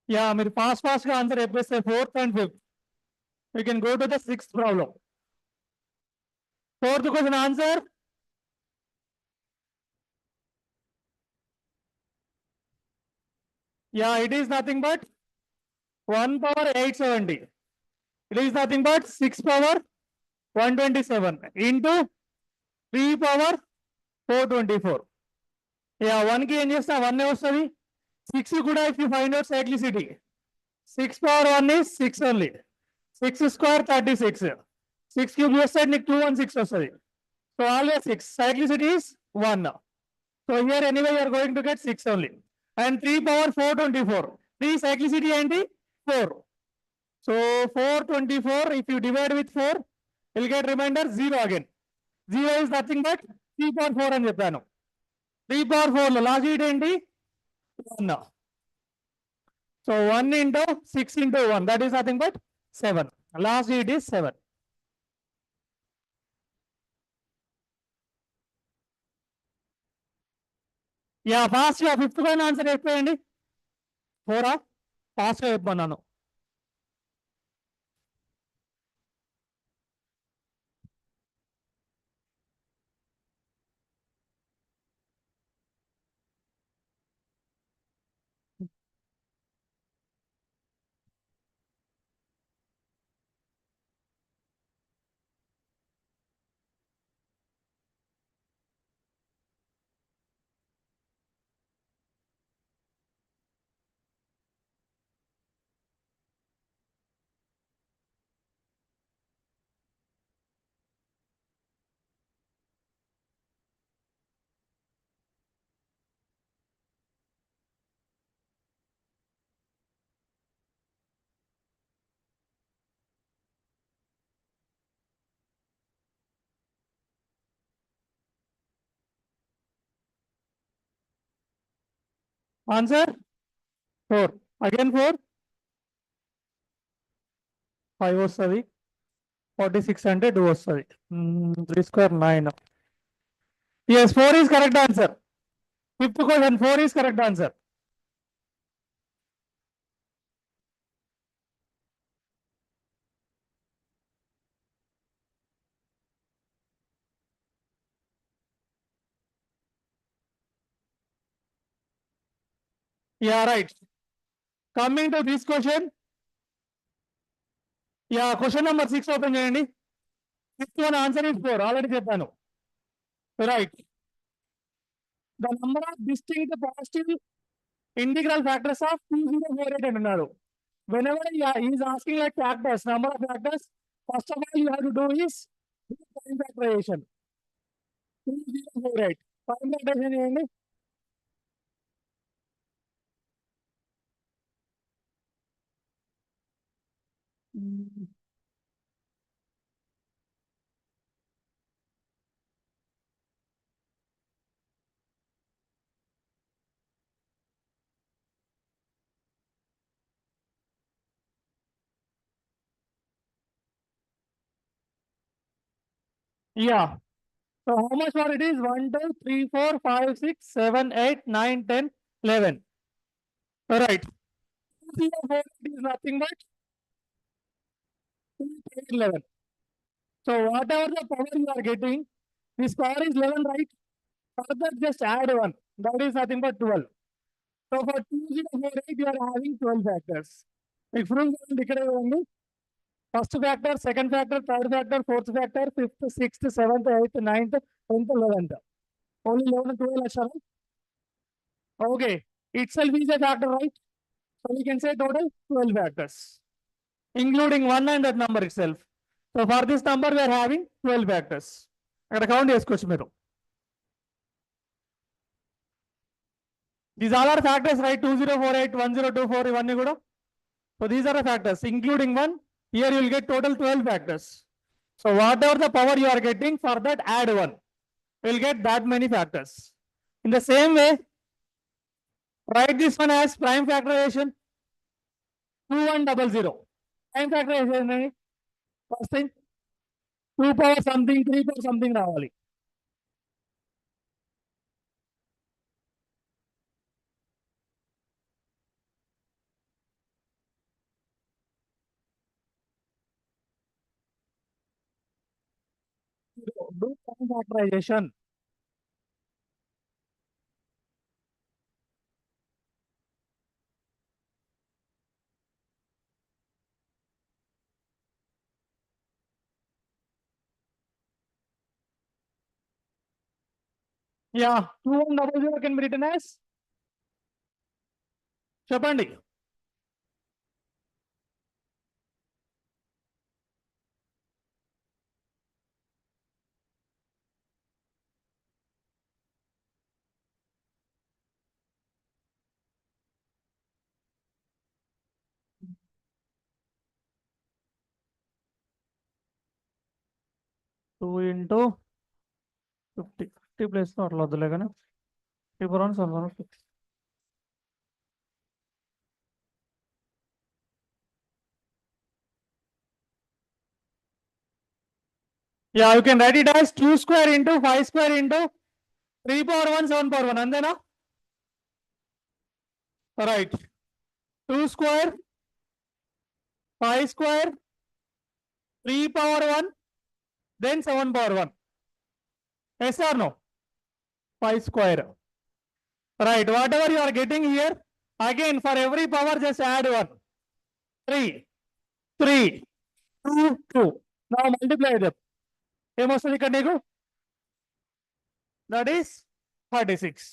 yeah మీరు ఫాస్ట్ గా ఆన్సర్ చెప్పేస్తే fourth and fifth you can go to the sixth problem fourth question answer yeah it is nothing but 1 power 870. It is nothing but 6 power 127 into 3 power 424. Yeah, 1 కి ఏం చేస్తా 1 వస్తుంది 6 కూడా if you find out cyclicity 6 power 1 is 6 only 6 square 36 6 cube చేస్తే నీకు 216 వస్తుంది so always 6 cyclicity is 1 so here anyway you are going to get 6 only and 3 power 424 3 cyclicity ఏంటి 4 so 424 if you divide with 4 you'll get remainder 0 again 0 is nothing but 3 power 4 అని చెప్పాను 3 power 4 లో last digit ఏంటి 1 so 1 into 6 into 1 that is nothing but 7 last digit is 7 yeah fast గా fifth పైన answer చెప్పేయండి 4 fast గా చెప్పమన్నాను answer 4 again 4 5 వస్తుంది 46 అంటే 2 వస్తుంది 3 square 9 yes 4 is correct answer fifth question 4 is correct answer yeah right coming to this question yeah question number 6 open చేయండి fifth one answer is 4 already చెప్పాను right the number of distinct positive integral factors of 2048 అంటున్నాడు. Whenever he is asking like factors, number of factors, first of all you have to do is prime factorization. 2048. Prime factorization చేయండి. Yeah. So how much more it is? 1, 2, 3, 4, 5, 6, 7, 8, 9, 10, 11. All right. 2048 is nothing but 11. So whatever the power you are getting, this power is 11, right? Further just add 1. That is nothing but 12. So for 2048 you are having 12 factors. If proof ఇక్కడ ఉంది. First factor, second factor, third factor, fourth factor, fifth, sixth, seventh, eighth, ninth, 10th, 11th. Only 11, 12 achara. Okay. Itself is a factor, right? So we can say total 12 factors, including 1 and that number itself. So for this number we are having 12 factors. అక్కడ count చేసుకోవచ్చు మీరు. These all are factors, right? 2048, 1024 ఇవన్నీ కూడా. So these are the factors, including 1. Here you will get total 12 factors. So whatever the power you are getting, for that add 1. You will get that many factors. In the same way, write this one as prime factorization 2100. Prime factorization first thing 2 power something, 3 power something రావాలి. Do prime factorization. Yeah, 2100 can be written as చెప్పండి. Two into 50. 50 place అట్లా వద్దులే కానీ 50. Yeah, you can write it as 2 square into 5 square into 3 power 1, 7 power 1. అంతేనా? Right. 2 square, 5 square, 3 power 1, then 7 power 1. Yes or no? 5 square. Right. Whatever you are getting here, again for every power just add 1. 3, 3, 2, 2. Now multiply them. ఏమొస్తుంది ఇక్కడ నీకు? That is 36.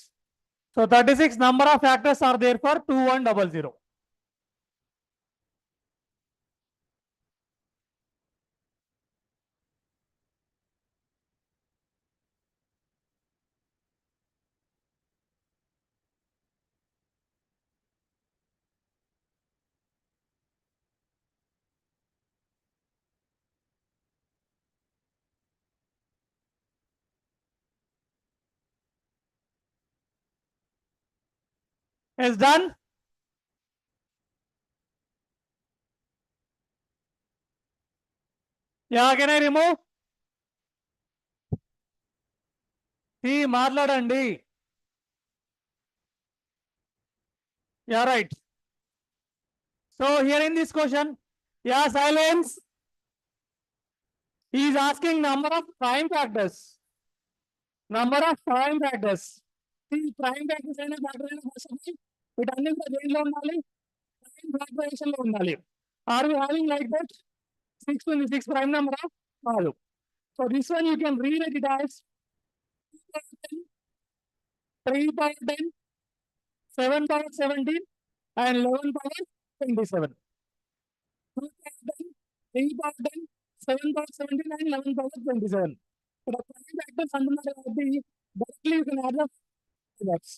So 36 number of factors are there for 2100. Is done? Yeah, can I remove? See, మాట్లాడండి. Yeah, right. So here in this question, yeah, silence. He is asking number of prime factors. Number of prime factors. See, prime factors అయినా factor అయినా first of all, వీటన్నిటిలో దేంట్లో ఉండాలి? Prime factorization లో ఉండాలి. Are we having like that? 6 ఉంది, 6 prime number? కాదు. So this one you can rewrite it as 3 power 10, 7 power 17, and 11 power 27. 2 power 10, 3 power 10, 7 power 17, and 11 power 27. But the prime factors under the directly you can add the factors.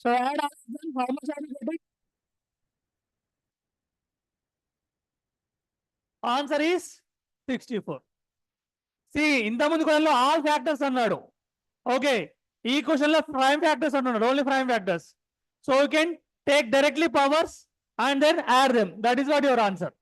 So add all of them. How much are you getting? Answer is 64. See, ఇంత ముందు క్వశ్చన్లో all factors అన్నాడు. Okay, ఈ క్వశ్చన్లో prime factors అంటున్నాడు, only prime factors. So you can take directly powers and then add them. That is what your answer.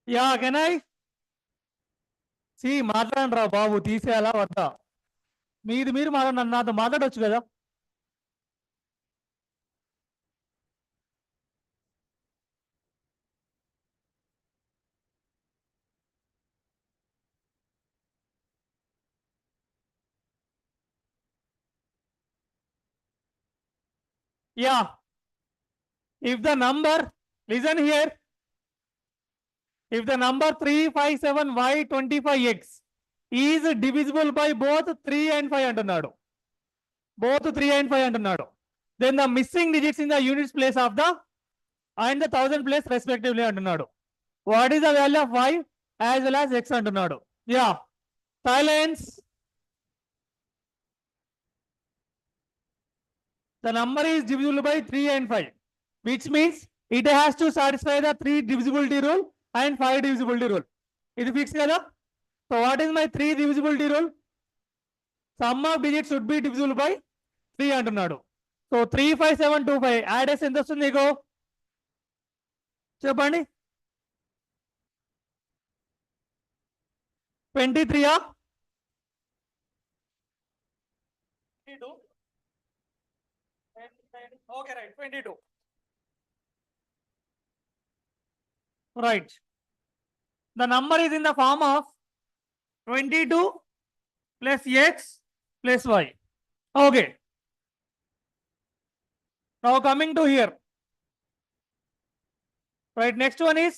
Yeah, can I see మాట్లాడండి రా బాబు, తీసేయాలా వద్దా? మీది మీరు మాట్లాడండి, నాతో మాట్లాడవచ్చు కదా. Yeah, if the number, listen here, if the number 357y25x is divisible by both 3 and 5 అంటున్నాడు, both 3 and 5 అంటున్నాడు, then the missing digits in the units place of the and the thousand place respectively అంటున్నాడు. What is the value of y as well as x అంటున్నాడు. Yeah, silence. The number is divisible by 3 and 5, which means it has to satisfy the 3 divisibility rule and 5 divisibility rule. Is it fixed kada? So what is my 3 divisibility rule? Sum of digits should be divisible by 3 అంటున్నాడు. So 35725 add చేస్తే ఎంత వస్తుంది నీకు చెప్పండి? 23. Okay, right, 22. Right. The number is in the form of 22 plus x plus y. Okay. Now coming to here. Right, next one is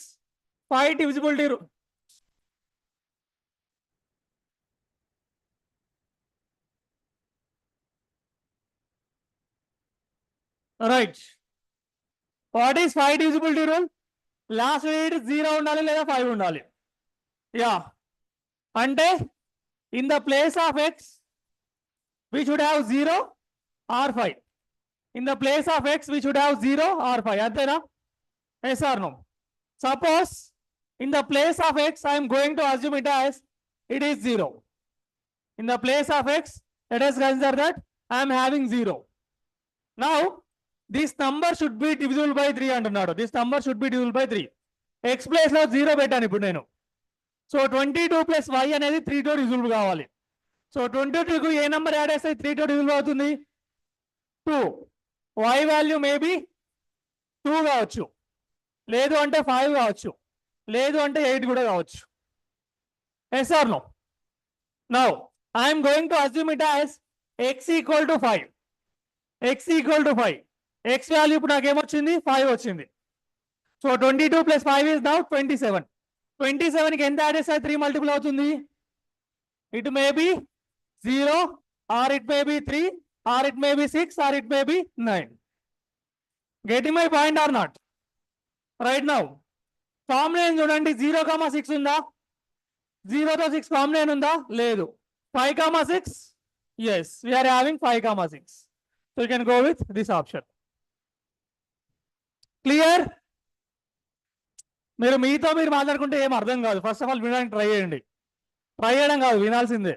5 divisibility rule. Right. What is 5 divisibility rule? Last digit 0 ఉండాలి లేదా 5 ఉండాలి. Yeah, అంటే in the place of x we should have 0 or 5. In the place of x we should have 0 or 5. అంతేనా? Yes or no? Suppose in the place of x I am going to assume it as it is 0. In the place of x, let us consider that I am having 0. Now this number should be divisible by 3 అంటున్నాడు. This number should be divisible by 3. X place లో 0 పెట్టాను ఇప్పుడు నేను. So 22 plus y అనేది 3 తో divisible కావాలి. So 22 కు ఏ number add చేస్తే 3 తో డివిజిబుల్ అవుతుంది? 2. y వాల్యూ మేబీ 2 కావచ్చు, లేదు అంటే 5 కావచ్చు, లేదు అంటే 8 కూడా కావచ్చు. Yes or no? Now I'm going to assume it as x equal to 5. x equal to 5. x value ఇప్పుడు నాకు ఏమొచ్చింది? 5 వచ్చింది. So 22 plus 5 is now 27. 27 కి ఎంత యాడ్ చేస్తే 3 మల్టిపుల్ అవుతుంది? It may be 0 or it may be 3 or it may be 6 or it may be 9. Getting my point or not? Right now combination చూడండి, 0,6 ఉందా? 0 తో 6 కాంబినేషన్ ఉందా? లేదు. 5,6, yes, we are having 5,6. So you can go with this option. Clear? మీరు మీతో మీరు మాట్లాడుకుంటే ఏం అర్థం కాదు. ఫస్ట్ ఆఫ్ ఆల్ వినడానికి ట్రై చేయండి. ట్రై చేయడం కాదు, వినాల్సిందే.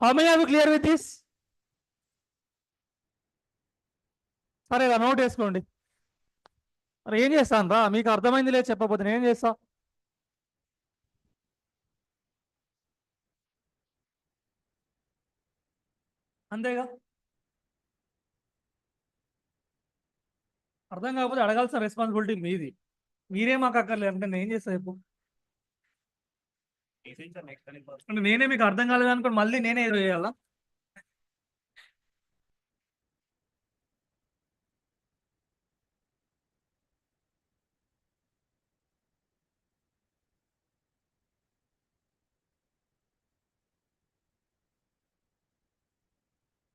How many are you clear with this? సరే, నోట్ వేసుకోండి. మరి ఏం చేస్తాను రా, మీకు అర్థమైంది లేదు చెప్పకపోతే నేను ఏం చేస్తా? అంతేగా. అర్థం కాకపోతే అడగాల్సిన రెస్పాన్సిబిలిటీ మీది. మీరే మాకు అక్కర్లేదు అంటే నేను ఏం చేస్తా చెప్పు? అంటే నేనే మీకు అర్థం కాలేదు అనుకోండి, మళ్ళీ నేనే ఏదో చేయాలా?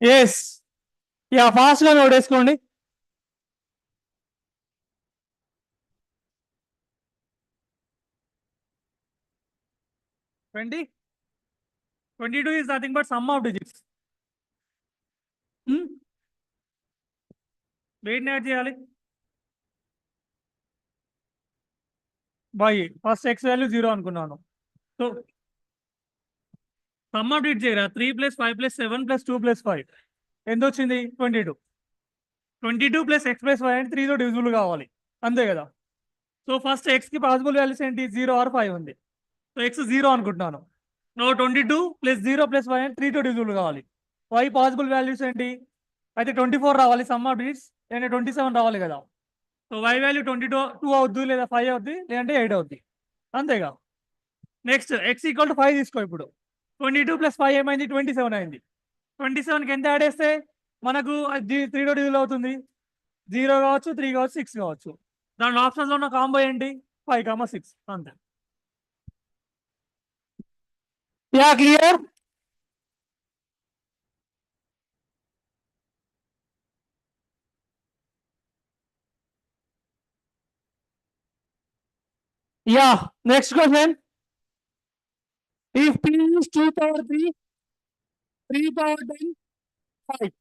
ఎస్. యా, ఫాస్ట్ గా నోట్ వేసుకోండి. 20, 22 is nothing but sum of digits. వేటిని యాడ్ చేయాలి? బై ఫస్ట్ ఎక్స్ వాల్యూ 0 అనుకున్నాను. సో సమ్ ఆఫ్ డిజిట్స్ చేయరా, 3 + 5 + 7 + 2 + 5 ఎంత వచ్చింది? 22. 22 + x + y అంటే 3తో డివిజిబుల్ కావాలి, అంతే కదా. సో ఫస్ట్ ఎక్స్ కి పాసిబుల్ వాల్యూస్ ఏంటి? 0 ఆర్ 5 ఉంది. సో ఎక్స్ 0 అనుకుంటున్నాను. నో 22 + 0 + y అంటే 3తో డివిజిబుల్ కావాలి. y పాసిబుల్ వాల్యూస్ ఏంటి? అయితే 24 రావాలి సమ్ ఆఫ్ డిజిట్స్, లేదంటే 27 రావాలి కదా. సో y వాల్యూ 22 అవుద్ది, లేదా 5 అవుద్ది, లేదంటే 8 అవుద్ది, అంతేగా. నెక్స్ట్ x = 5 తీసుకో. ఇప్పుడు 22 + 5 ఏమైంది? 27 అయింది. 27కి ఎంత యాడ్ చేస్తే మనకు 3తో డివిజిబుల్ అవుతుంది? 0 కావచ్చు, 3 కావచ్చు, 6 కావచ్చు. దాంట్లో ఆప్షన్స్ లో ఉన్న కాంబో ఏంటి? 5, 6, అంతే. Yeah, clear. Yeah, next question. If p is 2 power 3, 3 power 10, 5.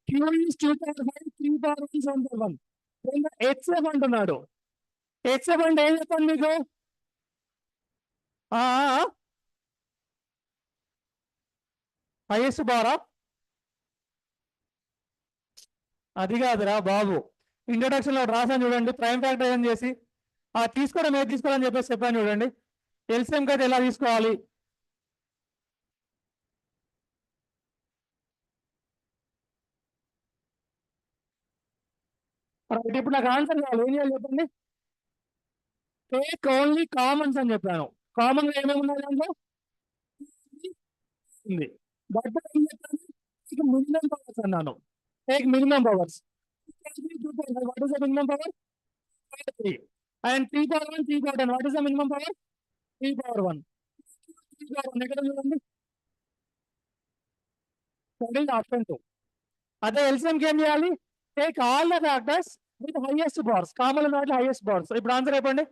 Q is 2 power 5, 3 power 1, 7 power 1. then the hf అంటున్నాడు. hf అంటే ఏం చెప్పండి మీకు? హైయెస్ట్ పవరా? అది కాదురా బాబు, ఇంట్రొడక్షన్ లో రాసాను చూడండి, ప్రైమ్ ఫ్యాక్టర్ ఏం చేసి తీసుకోవడం ఏది తీసుకోవాలని చెప్పేసి చెప్పాను చూడండి. ఎల్సిఎం అయితే ఎలా తీసుకోవాలి? ఇప్పుడు నాకు ఆన్సర్ కావాలి, ఏం చేయాలి చెప్పండి? టేక్ ఓన్లీ కామన్స్ అని చెప్పాను. కామన్ గా ఏమేమి ఉన్నాయి దాంట్లో? ఉంది. బట్ ఏం చెప్పాను? మినిమం పవర్స్ అన్నాను. Take minimum powers. What is the minimum power? 3. And 3 power 1, 3 power 10. What is the minimum power? 3 power 1. 3 power 1 ఎక్కడ చూడండి? That is option 2. అదే ఎల్సిఎం కి ఏం చేయాలి? Take all the factors with highest powers. Common ఉన్న వాటిలో highest powers. ఇప్పుడు answer అయిపోండి.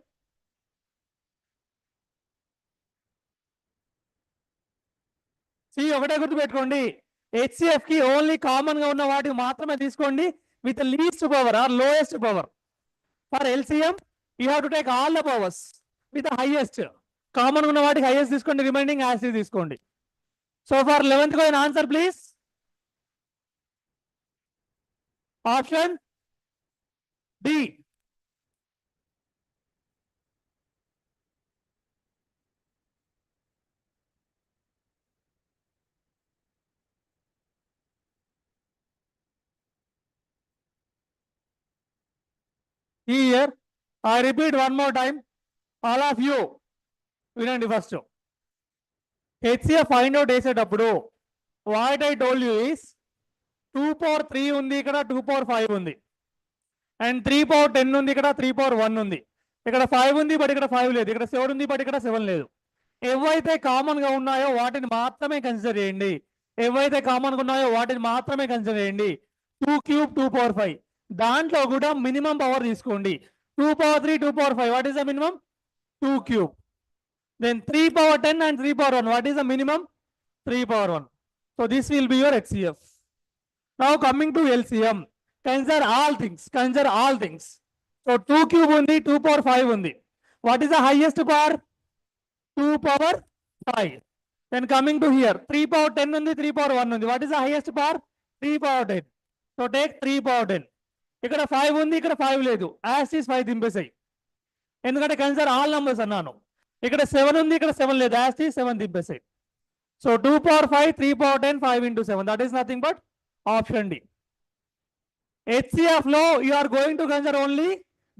ఒకటే గుర్తు పెట్టుకోండి, హెచ్సిఎఫ్ కి ఓన్లీ కామన్ గా ఉన్న వాటికి మాత్రమే తీసుకోండి with least power or lowest power. For LCM you have to take all the powers with highest. Common ఉన్న వాటికి హైయెస్ట్ తీసుకోండి, రిమైనింగ్ యాజ్ తీసుకోండి. So for 11th question answer please. Option D. Here I repeat one more time, all of you వినండి. First HCF find out చేసేటప్పుడు what I told you is 2 power 3 ఉంది, ఇక్కడ 2 power 5 ఉంది, and 3 power 10 ఉంది, ఇక్కడ 3 power 1 ఉంది, ఇక్కడ 5 ఉంది బట్ ఇక్కడ 5 లేదు, ఇక్కడ 7 ఉంది బట్ ఇక్కడ 7 లేదు. ఏవైతే కామన్ గా ఉన్నాయో వాటిని మాత్రమే కన్సిడర్ చేయండి. ఏవైతే కామన్ గా ఉన్నాయో వాటిని మాత్రమే కన్సిడర్ చేయండి. 2 cube 2 power 5, దాంట్లో కూడా మినిమం పవర్ తీసుకోండి. 2 power 3, 2 power 5, what is the minimum? 2 cube. Then 3 power 10 and 3 power 1, what is the minimum? 3 power 1. So this will be your HCF. Now coming to LCM, consider all things. Consider all things. So 2 cube undi, 2 power 5 undi. What is the highest power? 2 power 5. Then coming to here, 3 power 10 undi, 3 power 1 undi. What is the highest power? 3 power 10. So take 3 power 10. ఇక్కడ 5 ఉంది, ఇక్కడ 5 లేదు. As is 5 దింపేసాయి, ఎందుకంటే consider all numbers అన్నాను. ఇక్కడ 7 ఉంది, ఇక్కడ 7 లేదు. యాజ్ ఈస్ 7 దింపేసాయి. So 2 power 5, 3 power 10, 5 into 7. That is nothing but option D. HCF లో you are going to consider only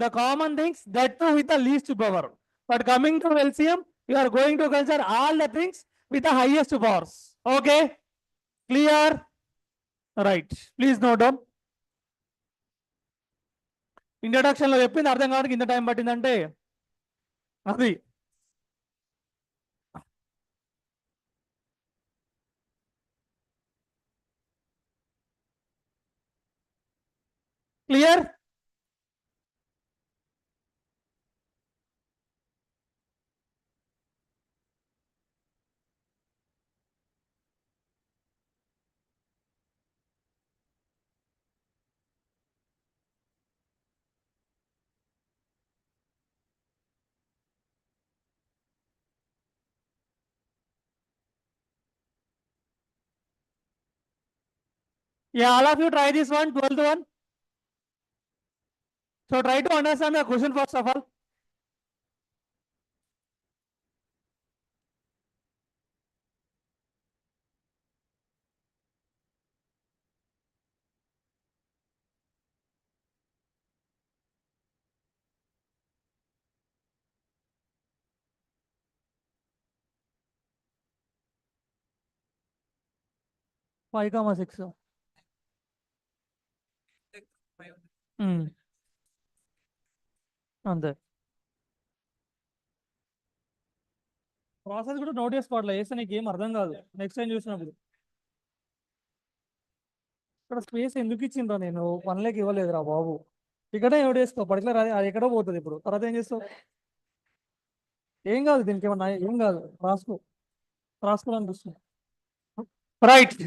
the common things, that too with the least power. But coming to LCM, you are going to consider all the things with the highest powers. Okay? Clear? Right. Please note down. Introduction లో చెప్పింది అర్థం కావడానికి ఇంత time పట్టిందంటే అది. Clear? Yeah, all of you try this one, 12th one. So try to understand the question first of all. Five comma 6. అంతే. Process కూడా note చేసుకోవట్లే, వేస్తే నీకు ఏం అర్థం కాదు నెక్స్ట్ టైం చూసినప్పుడు. ఇక్కడ స్పేస్ ఎందుకు ఇచ్చిండ్రా, నేను పనిలోకి ఇవ్వలేదురా బాబు. ఇక్కడే నోట్ చేసుకో, పర్టికులర్ అది ఎక్కడో పోతుంది ఇప్పుడు. తర్వాత ఏం చేస్తావు? ఏం కాదు, దీనికి ఏమన్నా ఏం కాదు, రాసుకోవాలనిపిస్తుంది. Right.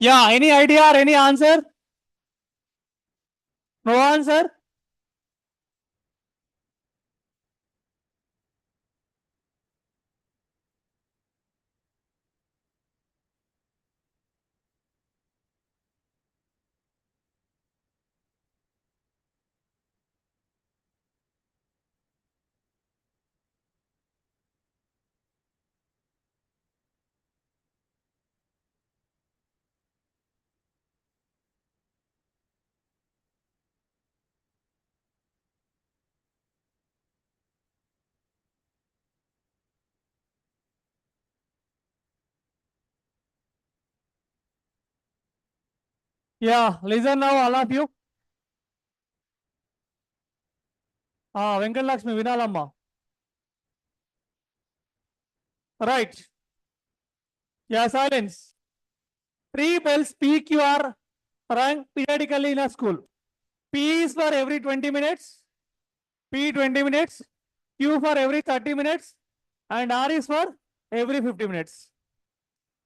Yeah, any idea or any answer? No answer? Yeah, listen now all of you. Venkatalakshmi వినాలమ్మా. Right. Yeah, silence. 3 bells PQ are rung periodically in a school. P is for every 20 minutes, P 20 minutes, Q for every 30 minutes, and R is for every 50 minutes.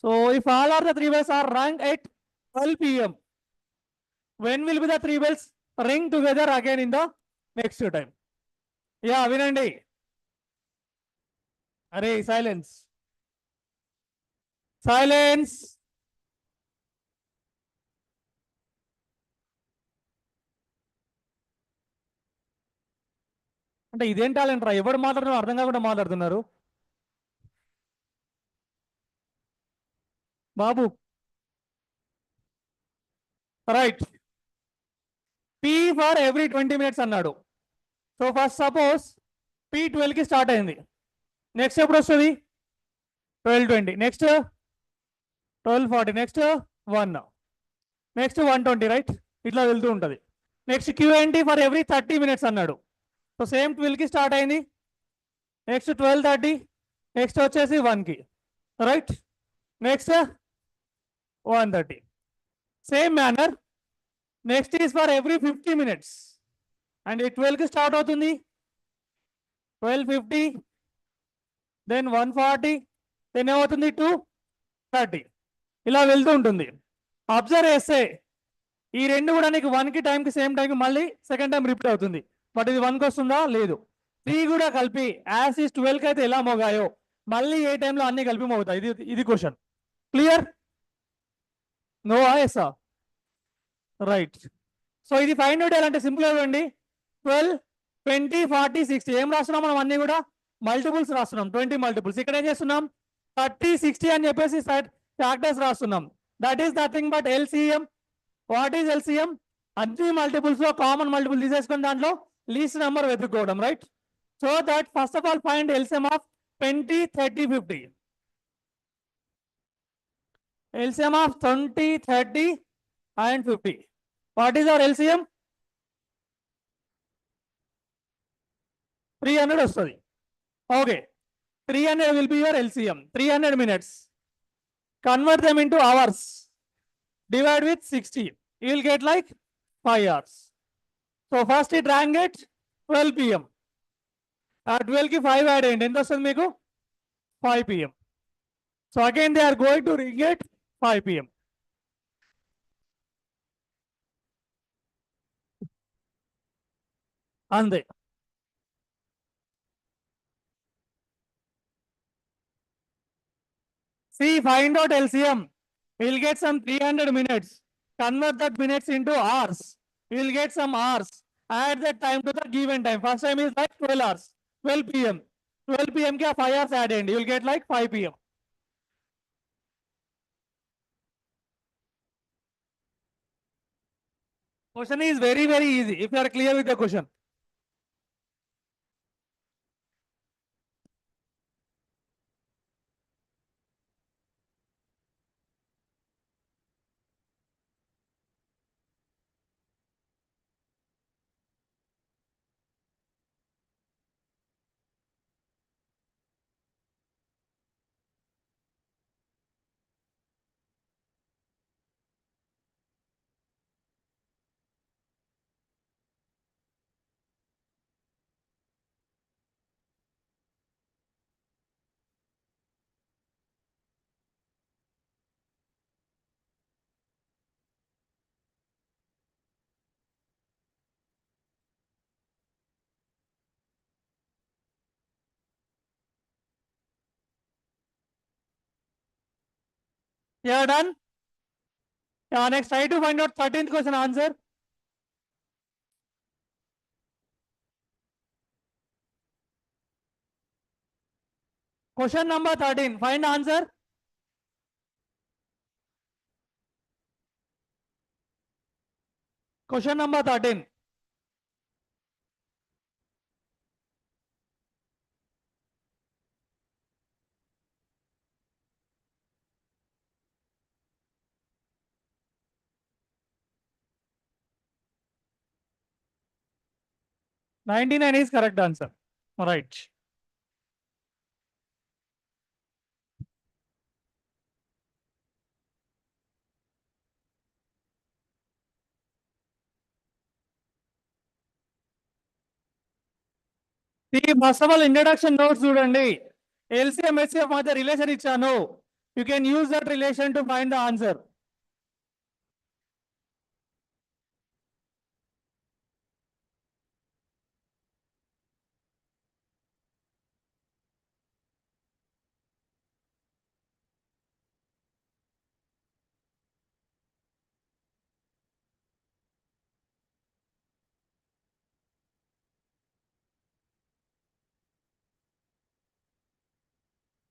So if all are the 3 bells are rung at 12 p.m., when will be the 3 bells ring together again in the next time? Yeah, Vinandi. Array, silence. Silence. అంటే ఇదేం talent రా, ఎవరు మాట్లాడుతున్నారు అర్థం కాకుండా మాట్లాడుతున్నారు బాబు. Right. P for every 20 minutes అన్నాడు. సో ఫస్ట్ సపోజ్ P 12 కి స్టార్ట్ అయింది. నెక్స్ట్ ఎప్పుడు వస్తుంది? 12:20. నెక్స్ట్ 12:40. నెక్స్ట్ 1. నెక్స్ట్ 1:20. రైట్, ఇట్లా వెళ్తూ ఉంటుంది. నెక్స్ట్ Q ఏంటి? ఫర్ ఎవ్రీ 30 minutes అన్నాడు. సో సేమ్ 12 కి స్టార్ట్ అయింది. నెక్స్ట్ 12:30. నెక్స్ట్ వచ్చేసి 1కి. Right. Next 1:30. Same manner next is for every 50 minutes. And 12కి స్టార్ట్ అవుతుంది. 12:50, దెన్ 1:40, దెన్ ఏమవుతుంది 2:30. ఇలా వెళ్తూ ఉంటుంది. అబ్జర్వ్ చేస్తే ఈ రెండు కూడా నీకు 1కి టైంకి సేమ్ టైంకి మళ్ళీ సెకండ్ టైం రిపీట్ అవుతుంది. బట్ ఇది 1కి వస్తుందా? లేదు. 3 కూడా కలిపి యాజ్ ఈస్ 12కి అయితే ఎలా మోగాయో మళ్ళీ ఏ టైంలో అన్ని కలిపి మోగుతాయి. ఇది question. Clear? No yes? Right. So ఇది ఫైండ్ అవుట్ చేయాలంటే సింపుల్ ఇవ్వండి. 12, 20, 40, 60 ఏం రాస్తున్నాం మనం అన్ని కూడా మల్టిపుల్స్ రాస్తున్నాం. 20 మల్టిపుల్స్. ఇక్కడ ఏం చేస్తున్నాం 30, 60 అని చెప్పేసి ఫ్యాక్టర్స్ రాస్తున్నాం. That is nothing but LCM. What is LCM? అన్ని మల్టిపుల్స్ లో కామన్ మల్టిపుల్ తీసేసుకుని దాంట్లో లీస్ట్ నెంబర్ వెతుక్కోవడం, right? So that first of all find LCM of 20, 30, 50. LCM of 20, 30 and 50. What is our LCM? 300 వస్తుంది. Okay. 300 will be your LCM. 300 minutes. Convert them into hours. Divide with 60. You will get like 5 hours. So first it rang at 12 p.m. At 12 ki 5 add end. ఎంత వస్తుంది మీకు 5 p.m. So again they are going to ring at 5 p.m. అంతే. See, find out LCM. We'll get some 300 minutes. Convert that minutes into hours. We'll get some hours. Add that time to the given time. First time is like 12 hours. 12 p.m. 12 p.m. ki 5 hours add end. You'll get like 5 p.m. Question is very, very easy if you are clear with the question. You are done? Yeah, next try to find out 13th question answer. Question number 13. Find answer. Question number 13. Ninety-nine is correct answer. Right. See, first of all, introduction notes చూడండి. LCM, HCF మధ్య relation ఇచ్చాను. You can use that relation to find the answer.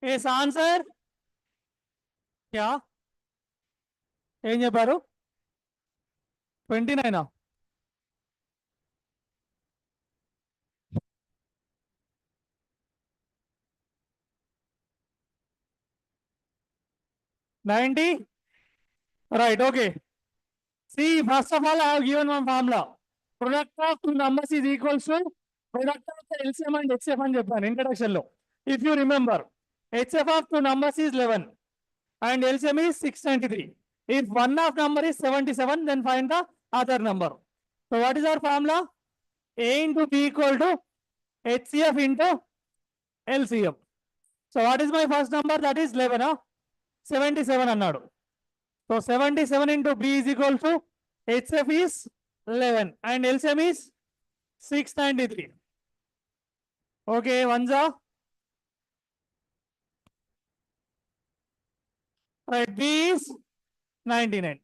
Yes, answer. क्या ఏం చెప్పారు 29 90. Right, okay. See, first of all, I have given one formula. Product of two numbers is equals to product of the LCM and HCF అని చెప్పాను introduction లో. If you remember, HCF of two numbers is 11 and LCM is 693. If one of number is 77, then find the other number. So what is our formula? A into B equal to HCF into LCM. So what is my first number? That is 11. 77 అన్నాడు. So 77 into B is equal to HCF is 11 and LCM is 693. Okay, one's right. B is 99.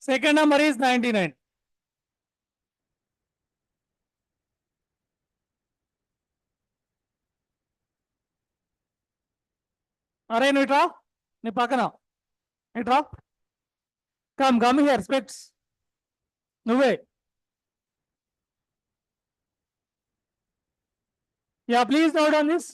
Second number is 99. అరే నువ్వు ఇట్రా, నీ పక్కన ఇట్రా, come here specs నువ్వే. Yeah please note on this.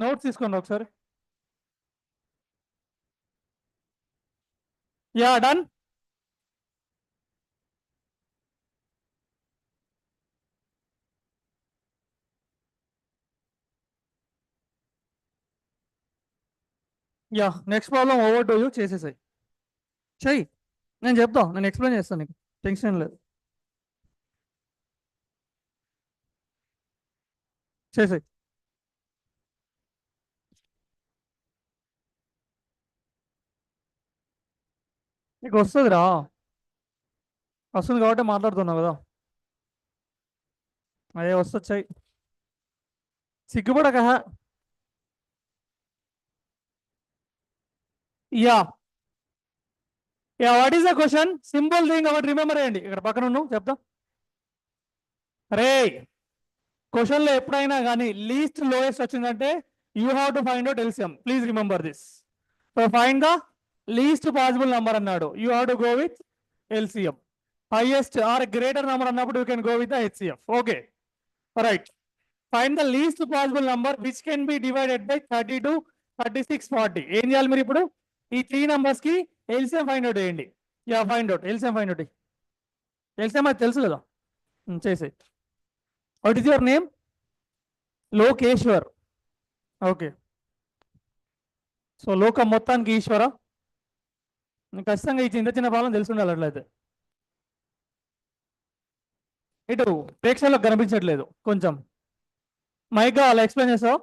Notes తీసుకోండి ఒకసారి. Yeah done. Yeah next problem over to you, చేసేసాయి చెయ్యి. నేను చెప్తా, నేను ఎక్స్ప్లెయిన్ చేస్తాను, నీకు టెన్షన్ లేదు, చేసేయి. నీకు వస్తుందిరా, వస్తుంది కాబట్టి మాట్లాడుతున్నావు కదా, అదే వస్తుంది చెయ్యి, సిగ్గుపడక. Yeah yeah what is the question, simple thing ఒకటి రిమెంబర్ చేయండి. ఇక్కడ పక్కన ఉన్నావు చెప్తా. రే క్వశ్చన్లో ఎప్పుడైనా కానీ లీస్ట్ లోయెస్ట్ వచ్చిందంటే you have to find out LCM. Please remember this. So find the least possible number అన్నాడు, you have to go with LCM. Highest or greater number అన్నప్పుడు you can go with the HCF. Okay right. Find the least possible number which can B divided by 32, 36, 40. ఏం చేయాలి మీరు ఇప్పుడు? ఈ 3 numbers కి LCM find out చేయండి. Yeah find out, LCM find out. LCM అది తెలుసు కదా, చేసే. What is your name? Lokeshwar. Okay, so లోకం మొత్తానికి ఈశ్వర. ఖచ్చితంగా ఈ చిన్న చిన్న పాలన తెలిసి ఉండాలి. అట్లయితే ఇటు ప్రేక్షకులకు కనిపించట్లేదు, కొంచెం మైక్గా అలా ఎక్స్ప్లెయిన్ చేస్తావు.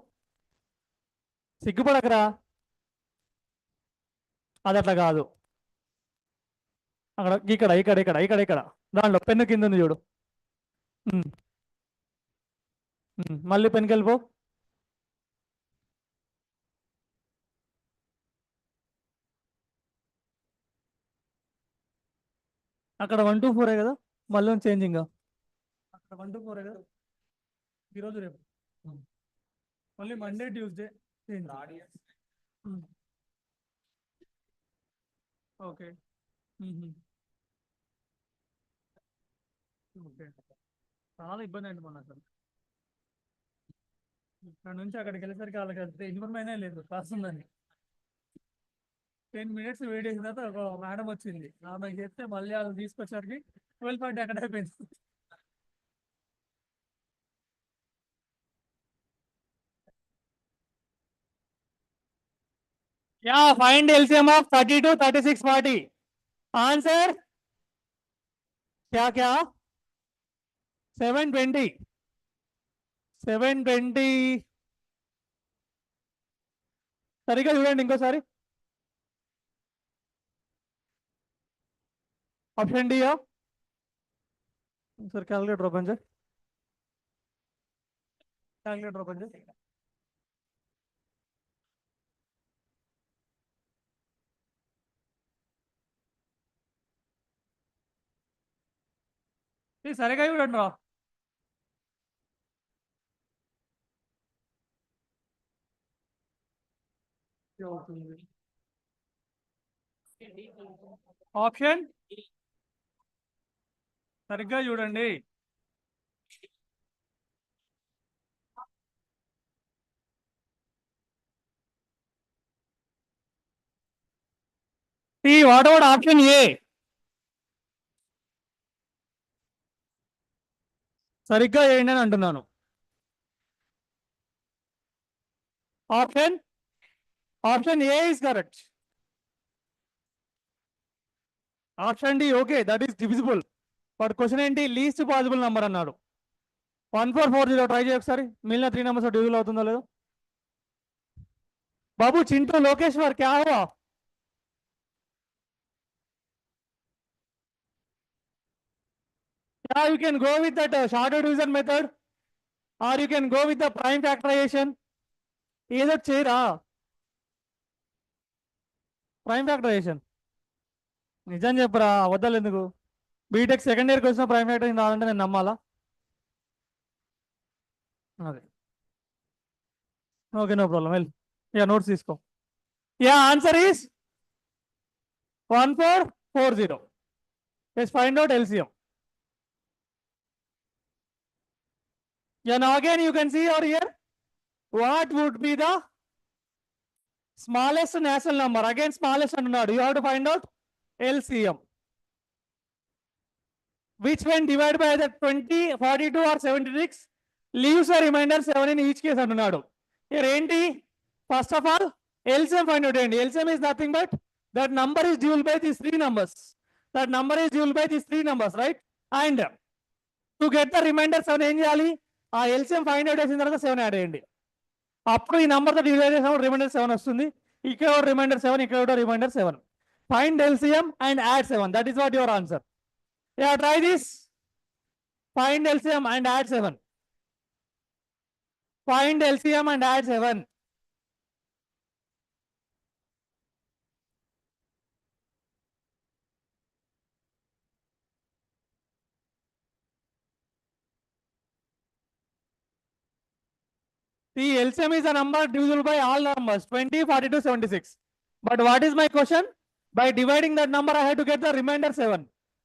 సిగ్గుపడకరా, అది అట్లా కాదు. అక్కడ ఇక్కడ ఇక్కడ ఇక్కడ ఇక్కడ ఇక్కడ దాంట్లో పెన్ను కింద ఉంది చూడు. మళ్ళీ పెన్కి వెళ్ళిపో. అక్కడ 1 to 4 కదా, మళ్ళీ చేంజింగ్. అక్కడ 1 to 4 కదా, ఈరోజు రేపు మళ్ళీ Monday Tuesday change. Okay okay, చాలా ఇబ్బంది అయింది మొన్న అసలు. ఇక్కడ నుంచి అక్కడికి వెళ్ళేసరికి వాళ్ళకి అంతే ఇన్ఫర్మేషన్ లేదు క్లాస్ ఉందని. 10 minutes వెయిట్ చేసిన తర్వాత ఒక మేడం వచ్చింది, ఆమె చెప్తే మళ్ళీ వాళ్ళు తీసుకొచ్చరికి 12:40 అక్కడ అయిపోయింది. Yeah find LCM of 32, 36, 40. Answer क्या क्या 720. 720 సరిగ్గా చూడండి ఇంకోసారి. ఆప్షన్ డియా సార్, క్యాలిక్యులేటర్ ఓపెన్ చేయి, క్యాలిక్యులేటర్ ఓపెన్ చేయి. ఇది సరిగా చూడండి రా. ఆప్షన్ సరిగ్గా చూడండి. What about option A? సరిగ్గా చేయండి అని అంటున్నాను. Option option A is correct. Option D okay, that is divisible. But question ఏంటి? లీస్ట్ పాసిబుల్ నంబర్ అన్నాడు. 1440 ట్రై చేయ ఒకసారి, మిగిలిన 3 numbers డివిజిబుల్ అవుతుందో లేదో. బాబు చింటూ లోకేశ్వర్ క్యా హువా? Yeah, you can go with that shorter division method, or you can go with the prime factorization. ఏదో చేయరా ప్రైమ్ ఫ్యాక్టరైజేషన్. నిజం చెప్పరా, అబద్ధాలు ఎందుకు? బీటెక్ సెకండ్ ఇయర్కి వచ్చిన ప్రైమ్ ఫ్యాక్టరైజేషన్ రావాలంటే నేను నమ్మాలా? అదే okay, no problem. Well, yeah notes తీసుకో. Yeah answer is 1440. Let's find out LCM. Yeah, now again you can see over here what would be the smallest natural number. Again smallest antunnadu. You have to find out LCM, which when divided by the 20, 42 or 76 leaves a remainder 7 in each case antunnadu. Here enti first of all LCM find out enti. LCM is nothing but that number is dual by these three numbers. That number is dual by these three numbers, right? And to get the remainder 7 ఏం చేయాలి? ఆ LCM find out చేసిన తర్వాత 7 add చేయండి. అప్పుడు ఈ నెంబర్తో divide చేసినప్పుడు రిమైండర్ 7 వస్తుంది. ఇక్కడ రిమైండర్ 7, ఇక్కడ remainder 7. Find LCM and add 7. That is what your answer. Yeah try this. Find LCM and add 7. Find LCM and add 7. The LCM is a number divisible by all numbers 20, 42, 76. But what is my question? By dividing that number, I have to get the remainder 7.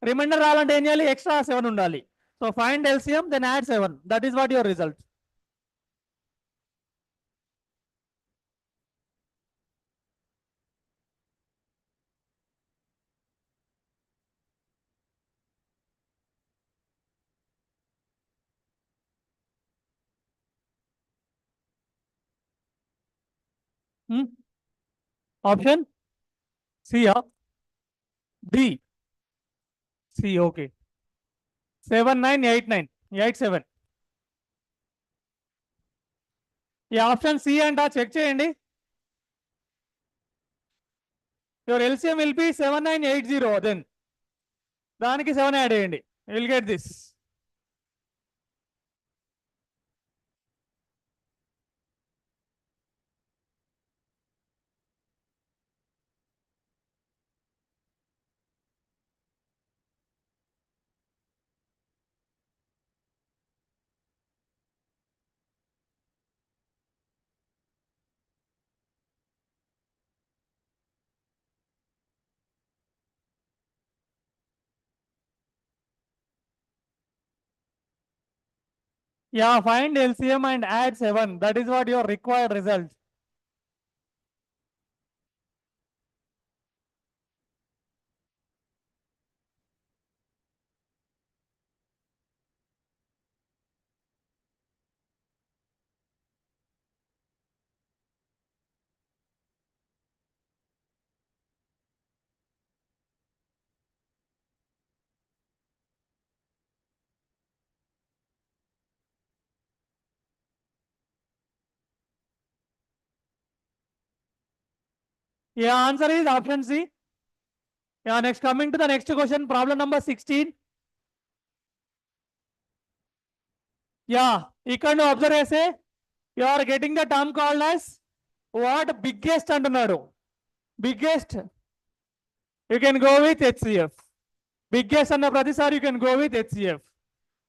Remainder రావాలంటే ఏం చేయాలి? Extra 7 ఉండాలి. So find LCM, then add 7. That is what your result. Hmm? Option C, yeah? D. C, okay. 7989, 87. ఈ option C అంట, check చేయండి. Your LCM will be 7980. Then దానికి 7 add చేయండి. You will get this. Yeah, find LCM and add 7. That is what your required result. Yeah, answer is option C. Yeah, next coming to the next question, problem number 16. Yeah, ఇక్కడ observe చేస్తే you are getting the term called as what biggest అంటున్నాడు. Biggest, you can go with HCF. Biggest అన్న ప్రతిసారి you can go with HCF.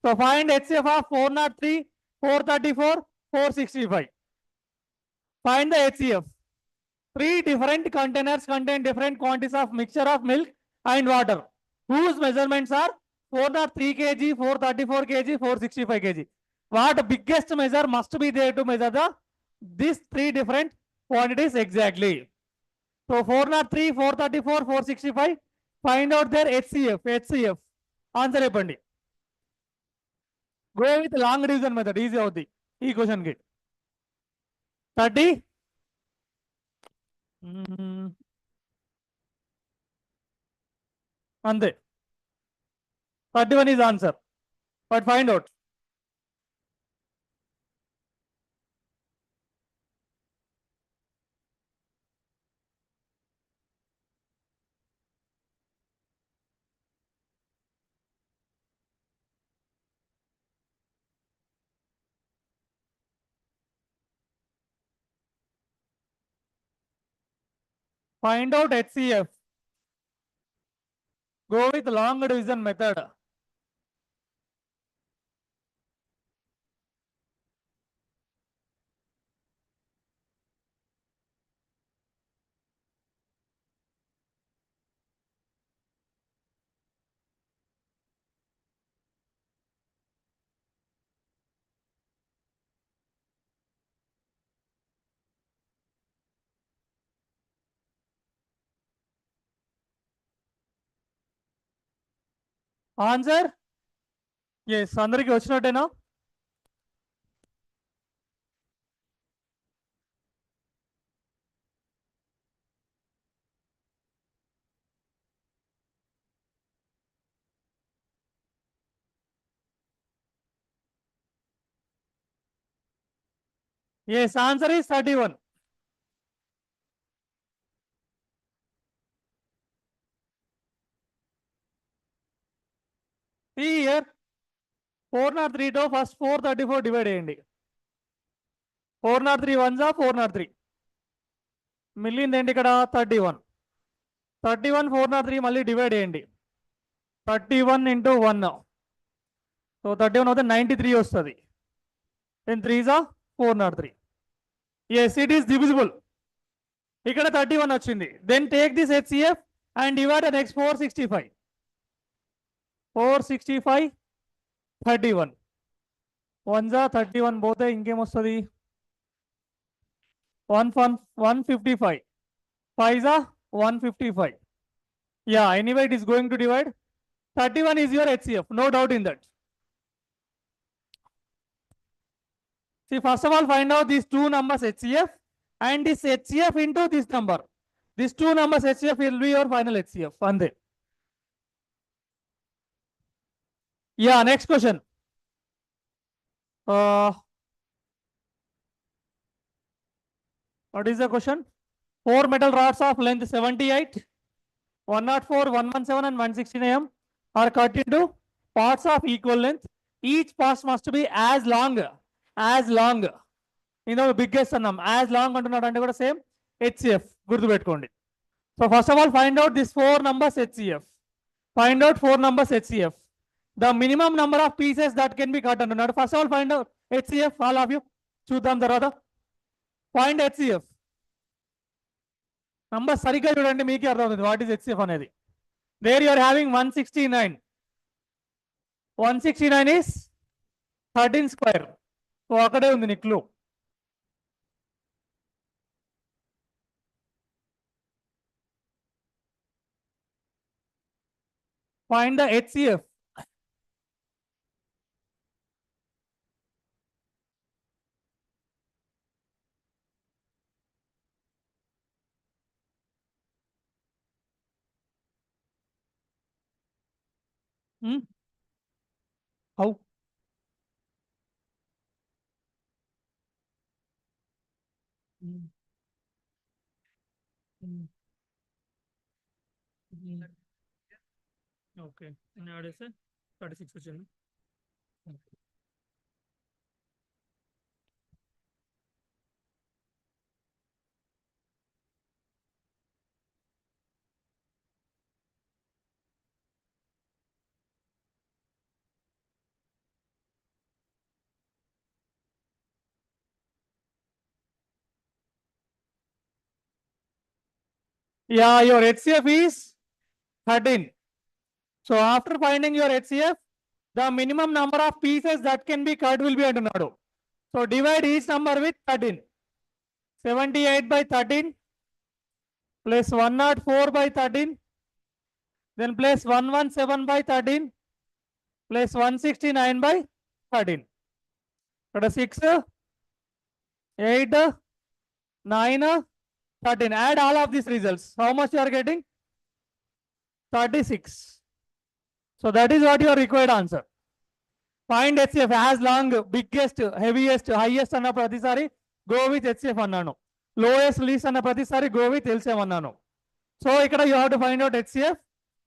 So find HCF of 403, 434, 465. Find the HCF. 3 different containers contain different quantities of mixture of milk and water, whose measurements are 403 kg, 434 kg, 465 kg. What biggest measure must be there to measure these 3 different quantities exactly? So 403, 434, 465. Find out their HCF. HCF. Answer చెప్పండి. Go with long division method. Easy అవుద్ది ఈ question కి. 30. అంతే. 31 is answer. But find out. Find out HCF. Go with long division method. Answer? Yes, అందరికి వచ్చినట్టేనా? Yes, answer is 31. See here, 403 to first 434 divide చేయండి. 403 ones are 403. మిగిలింది ఏంటి ఇక్కడ 31. 31 403 మళ్ళీ డివైడ్ చేయండి. 31 into 1. సో 31 అవుతే 93 వస్తుంది. Then 3s are 403. Yes, it is divisible. ఇక్కడ 31 వచ్చింది. Then take this HCF and divide the next 465. 465, 31. 1s are 31 పోతే ఇంకేం వస్తుంది? 155. 5s are 155. Yeah, anyway it is going to divide. 31 is your HCF, no doubt in that. See, first of all, find out these two numbers HCF and this HCF into this number. These two numbers HCF will be your final HCF. Ande. Yeah, next question. What is the question? 4 metal rods of length 78, 104, 117 and 116 mm are cut into parts of equal length. Each part must be as long. Biggest అన్నాం. as long అంటున్నాడు అంటే కూడా same HCF గుర్తుపెట్టుకోండి. So first of all, find out this 4 numbers HCF. Find out 4 numbers HCF. The minimum number of pieces that can be cut అంటున్నాడు. First of all, find out HCF, all of you. చూద్దాం తర్వాత. Find HCF. Number సరిగ్గా చూడండి, మీకే అర్థమవుతుంది what is HCF అనేది. There you are having 169. 169 is 13 square. So అక్కడే ఉంది నీ clue. Find the HCF. How? Okay. Nowadays 36 వచ్చింది. Yeah, your HCF is 13. So after finding your HCF, the minimum number of pieces that can be cut will be antunnadu. So divide each number with 13. 78 by 13 plus 104 by 13, then plus 117 by 13 plus 169 by 13. But 6, 8, 9, 13. Add all of these results. How much you are getting? 36. So that is what your required answer. Find HCF as long, biggest, heaviest, highest అన్న ప్రతిసారి go with HCF అన్నాను. Lowest, least అన్న ప్రతిసారి go with LCM అన్నాను. So ఇక్కడ you have to find out HCF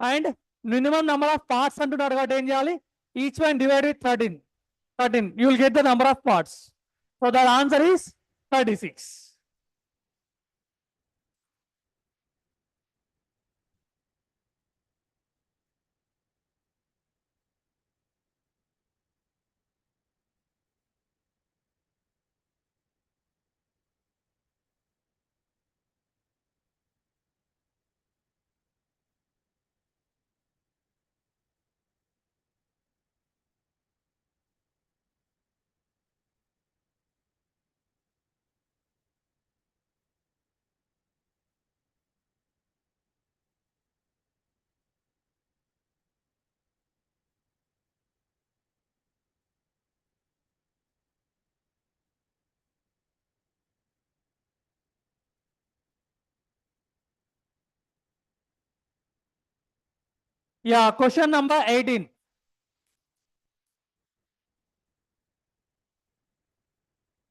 and minimum number of parts అంటున్నారు కాబట్టి ఏం చేయాలి? Each one divide with 13. 13. You will get the number of parts. So the answer is 36. Yeah, question number 18.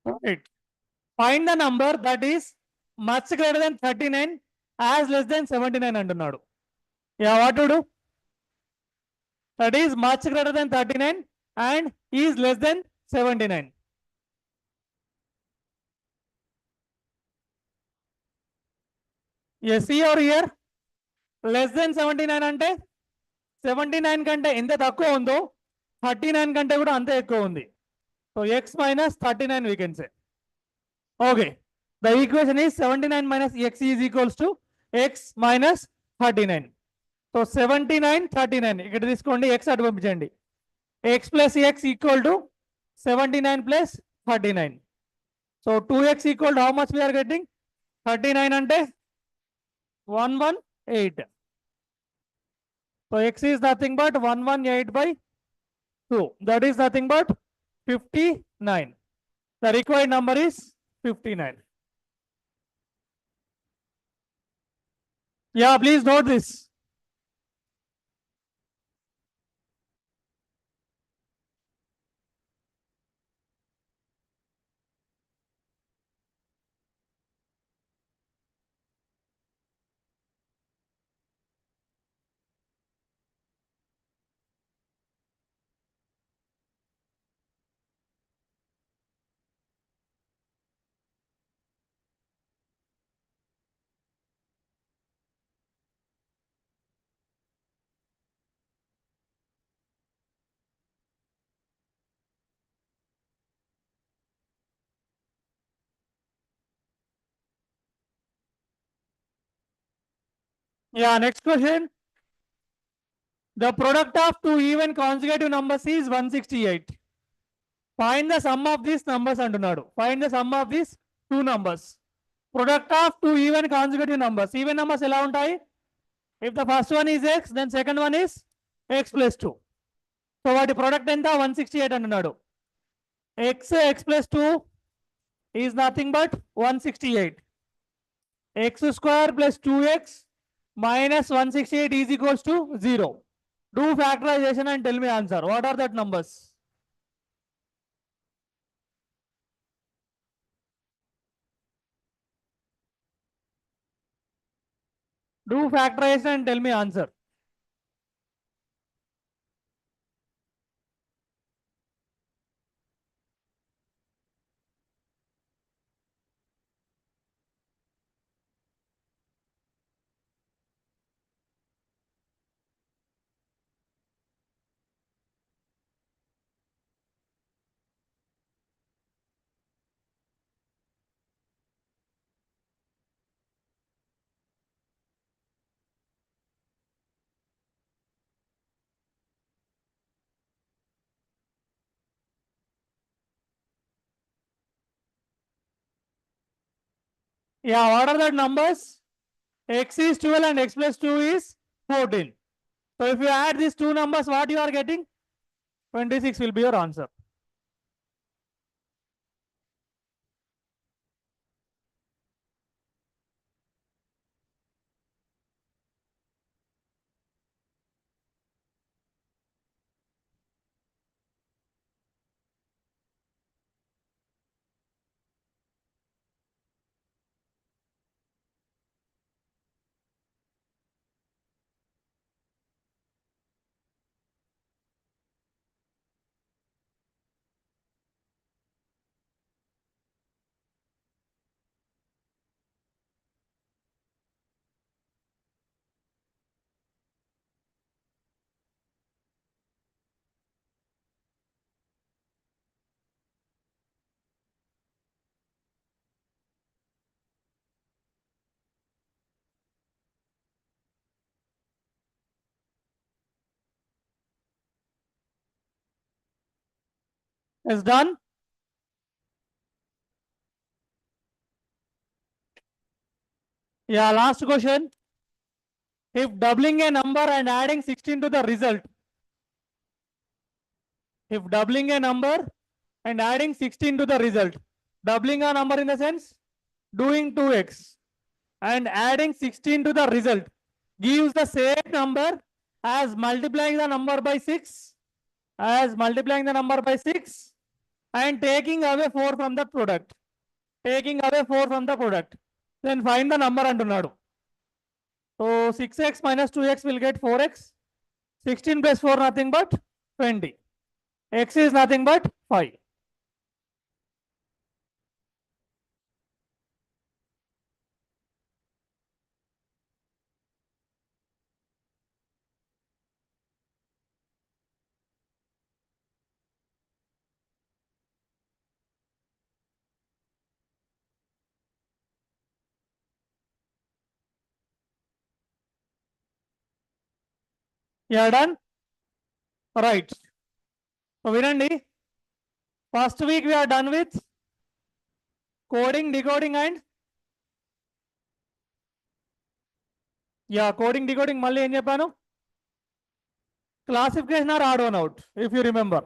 Right. Find the number that is much greater than 39 as less than 79 అంటున్నాడు. Yeah, what to do? That is much greater than 39 and is less than 79. Yes, see over here. Less than 79 అంటే 79 కంటే ఎంత తక్కువ ఉందో 39 కంటే కూడా అంతే ఎక్కువ ఉంది. So x minus 39 we can say. Okay. The equation is 79 minus x is equals to x minus 39. So 79 39 ఇక్కడ తీసుకోండి, x అటు పంపించండి. x plus x equal to 79 plus 39. So 2x equal to how much we are getting? 39 అంటే 118. So x is nothing but 118 by 2. That is nothing but 59. The required number is 59. Yeah, please note this. Yeah, next question. The product of two even consecutive numbers is 168. Find the sum of these numbers అంటున్నాడు. Find the sum of these two numbers. Product of two even consecutive numbers. Even numbers ఎలా ఉంటాయి? If the first one is x, then second one is x plus 2. So వాటి product ఎంత? 168 అంటున్నాడు. x plus 2 is nothing but 168. X square plus 2x minus 168 is equals to 0. Do factorization and tell me answer. What are that numbers? Do factorization and tell me answer. Yeah, what are that numbers? X is 12 and x plus 2 is 14. So if you add these two numbers, what you are getting? 26 will be your answer. Is done? Yeah, last question. If doubling a number and adding 16 to the result, if doubling a number and adding 16 to the result, doubling a number in the sense doing 2x and adding 16 to the result gives the same number as multiplying the number by 6, as multiplying the number by 6 and taking away 4 from the product. Taking away 4 from the product. Then find the number అంటున్నాడు. So 6x minus 2x will get 4x. 16 plus 4 nothing but 20. X is nothing but 5. You are done? Right. So వినండి. First week we are done with coding, decoding and coding, decoding మళ్ళీ ఏం చెప్పాను? Classification or odd one out, if you remember.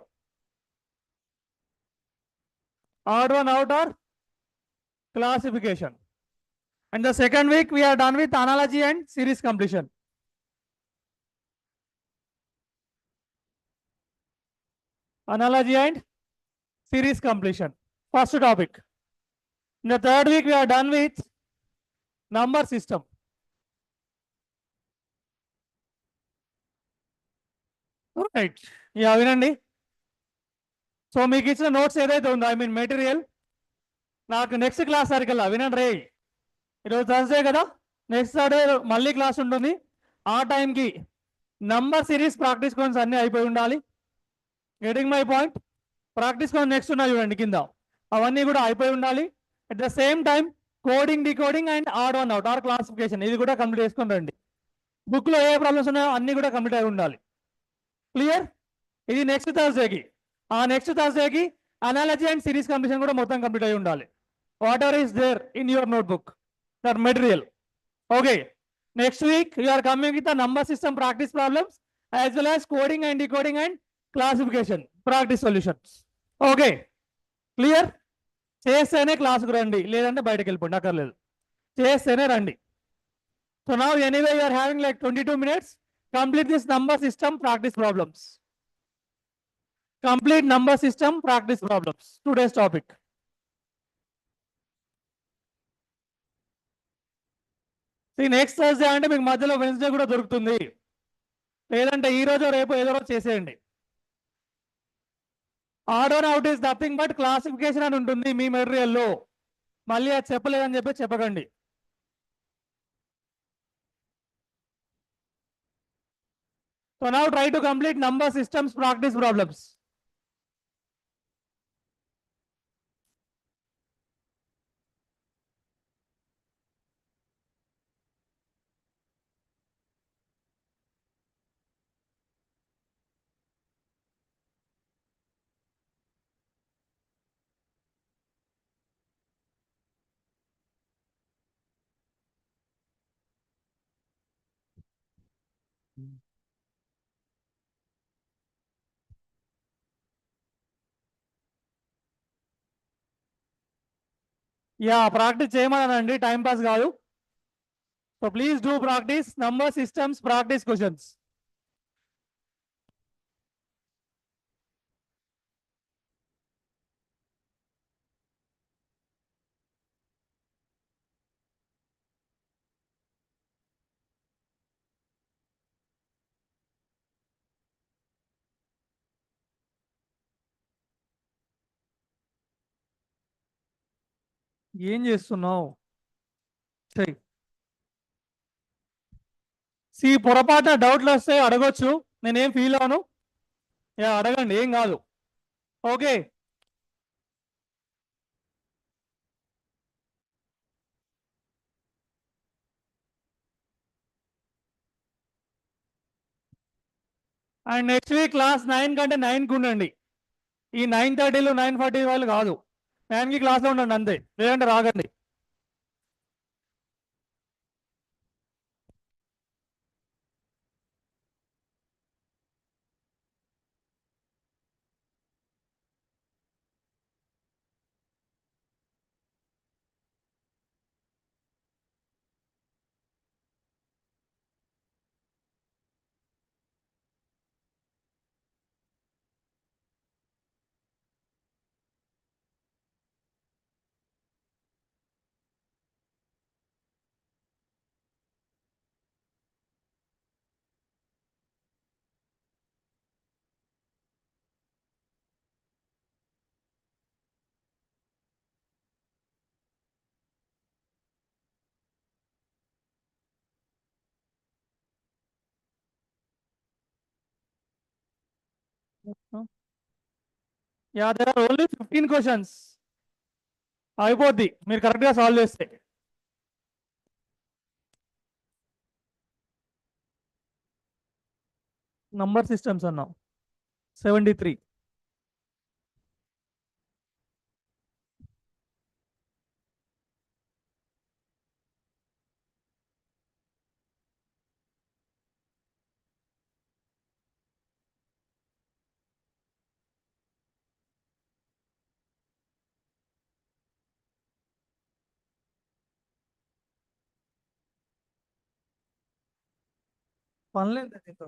Odd one out or classification. And the second week we are done with analogy and series completion. Analogy and series completion. First topic. In the third week we are done with number system. Right. వినండి. So మీకు ఇచ్చిన notes ఏదైతే ఉందో I mean material నాకు next class సరికల్లా వినండి రే. ఈరోజు Thursday కదా, next Saturday మళ్ళీ క్లాస్ ఉంటుంది. ఆ టైంకి నంబర్ సిరీస్ ప్రాక్టీస్ క్వశ్చన్స్ అన్నీ అయిపోయి ఉండాలి. Getting my point? Practice question next ఉన్నాయి చూడండి కింద, అవన్నీ కూడా అయిపోయి ఉండాలి. At the same time coding, decoding and odd one out or classification ఇది కూడా కంప్లీట్ చేసుకుని రండి. బుక్లో ఏ ప్రాబ్లమ్స్ ఉన్నాయో అన్నీ కూడా కంప్లీట్ అయి ఉండాలి. క్లియర్? ఇది నెక్స్ట్ థర్స్డేకి. ఆ నెక్స్ట్ థర్స్డేకి అనాలజీ అండ్ సిరీస్ కంప్లీషన్ కూడా మొత్తం కంప్లీట్ అయి ఉండాలి. Whatever is there in your notebook, that material. Okay, next week you are coming with the number system practice problems as well as coding and decoding and classification practice solutions. Okay, clear? చేస్తేనే క్లాసుకు రండి, లేదంటే బయటకు వెళ్ళిపోండి, అక్కర్లేదు. చేస్తేనే రండి. So now anyway you are having like 22 minutes. Complete this number system practice problems. Complete number system practice problems. Today's topic. See, next Thursday అంటే మీకు మధ్యలో వెన్స్డే కూడా దొరుకుతుంది, లేదంటే ఈ రోజు రేపు ఏదో రోజు చేసేయండి. Order out is nothing but classification అని ఉంటుంది మీ మెటీరియల్లో. మళ్ళీ అది చెప్పలేదని చెప్పి చెప్పకండి. So now try to complete number systems practice problems. Practice చేయమనండి, టైం పాస్ కాదు. So please do practice number systems practice questions. ఏం చేస్తున్నావు? సరే, పొరపాటున డౌట్లు వస్తే అడగొచ్చు, నేనేం ఫీల్ అవను. అడగండి, ఏం కాదు. Okay, and next week class 9 కంటే 9కి ఉండండి. ఈ 9:30 9:40 వాళ్ళు కాదు, 9కి క్లాస్లో ఉండండి అంతే, లేదంటే రాగండి. Yeah there are only 15 questions. అయిపోద్ది మీరు కరెక్ట్ గా సాల్వ్ చేస్తే. నంబర్ సిస్టమ్స్ అన్నాం 73. పనిలేదు దీంతో.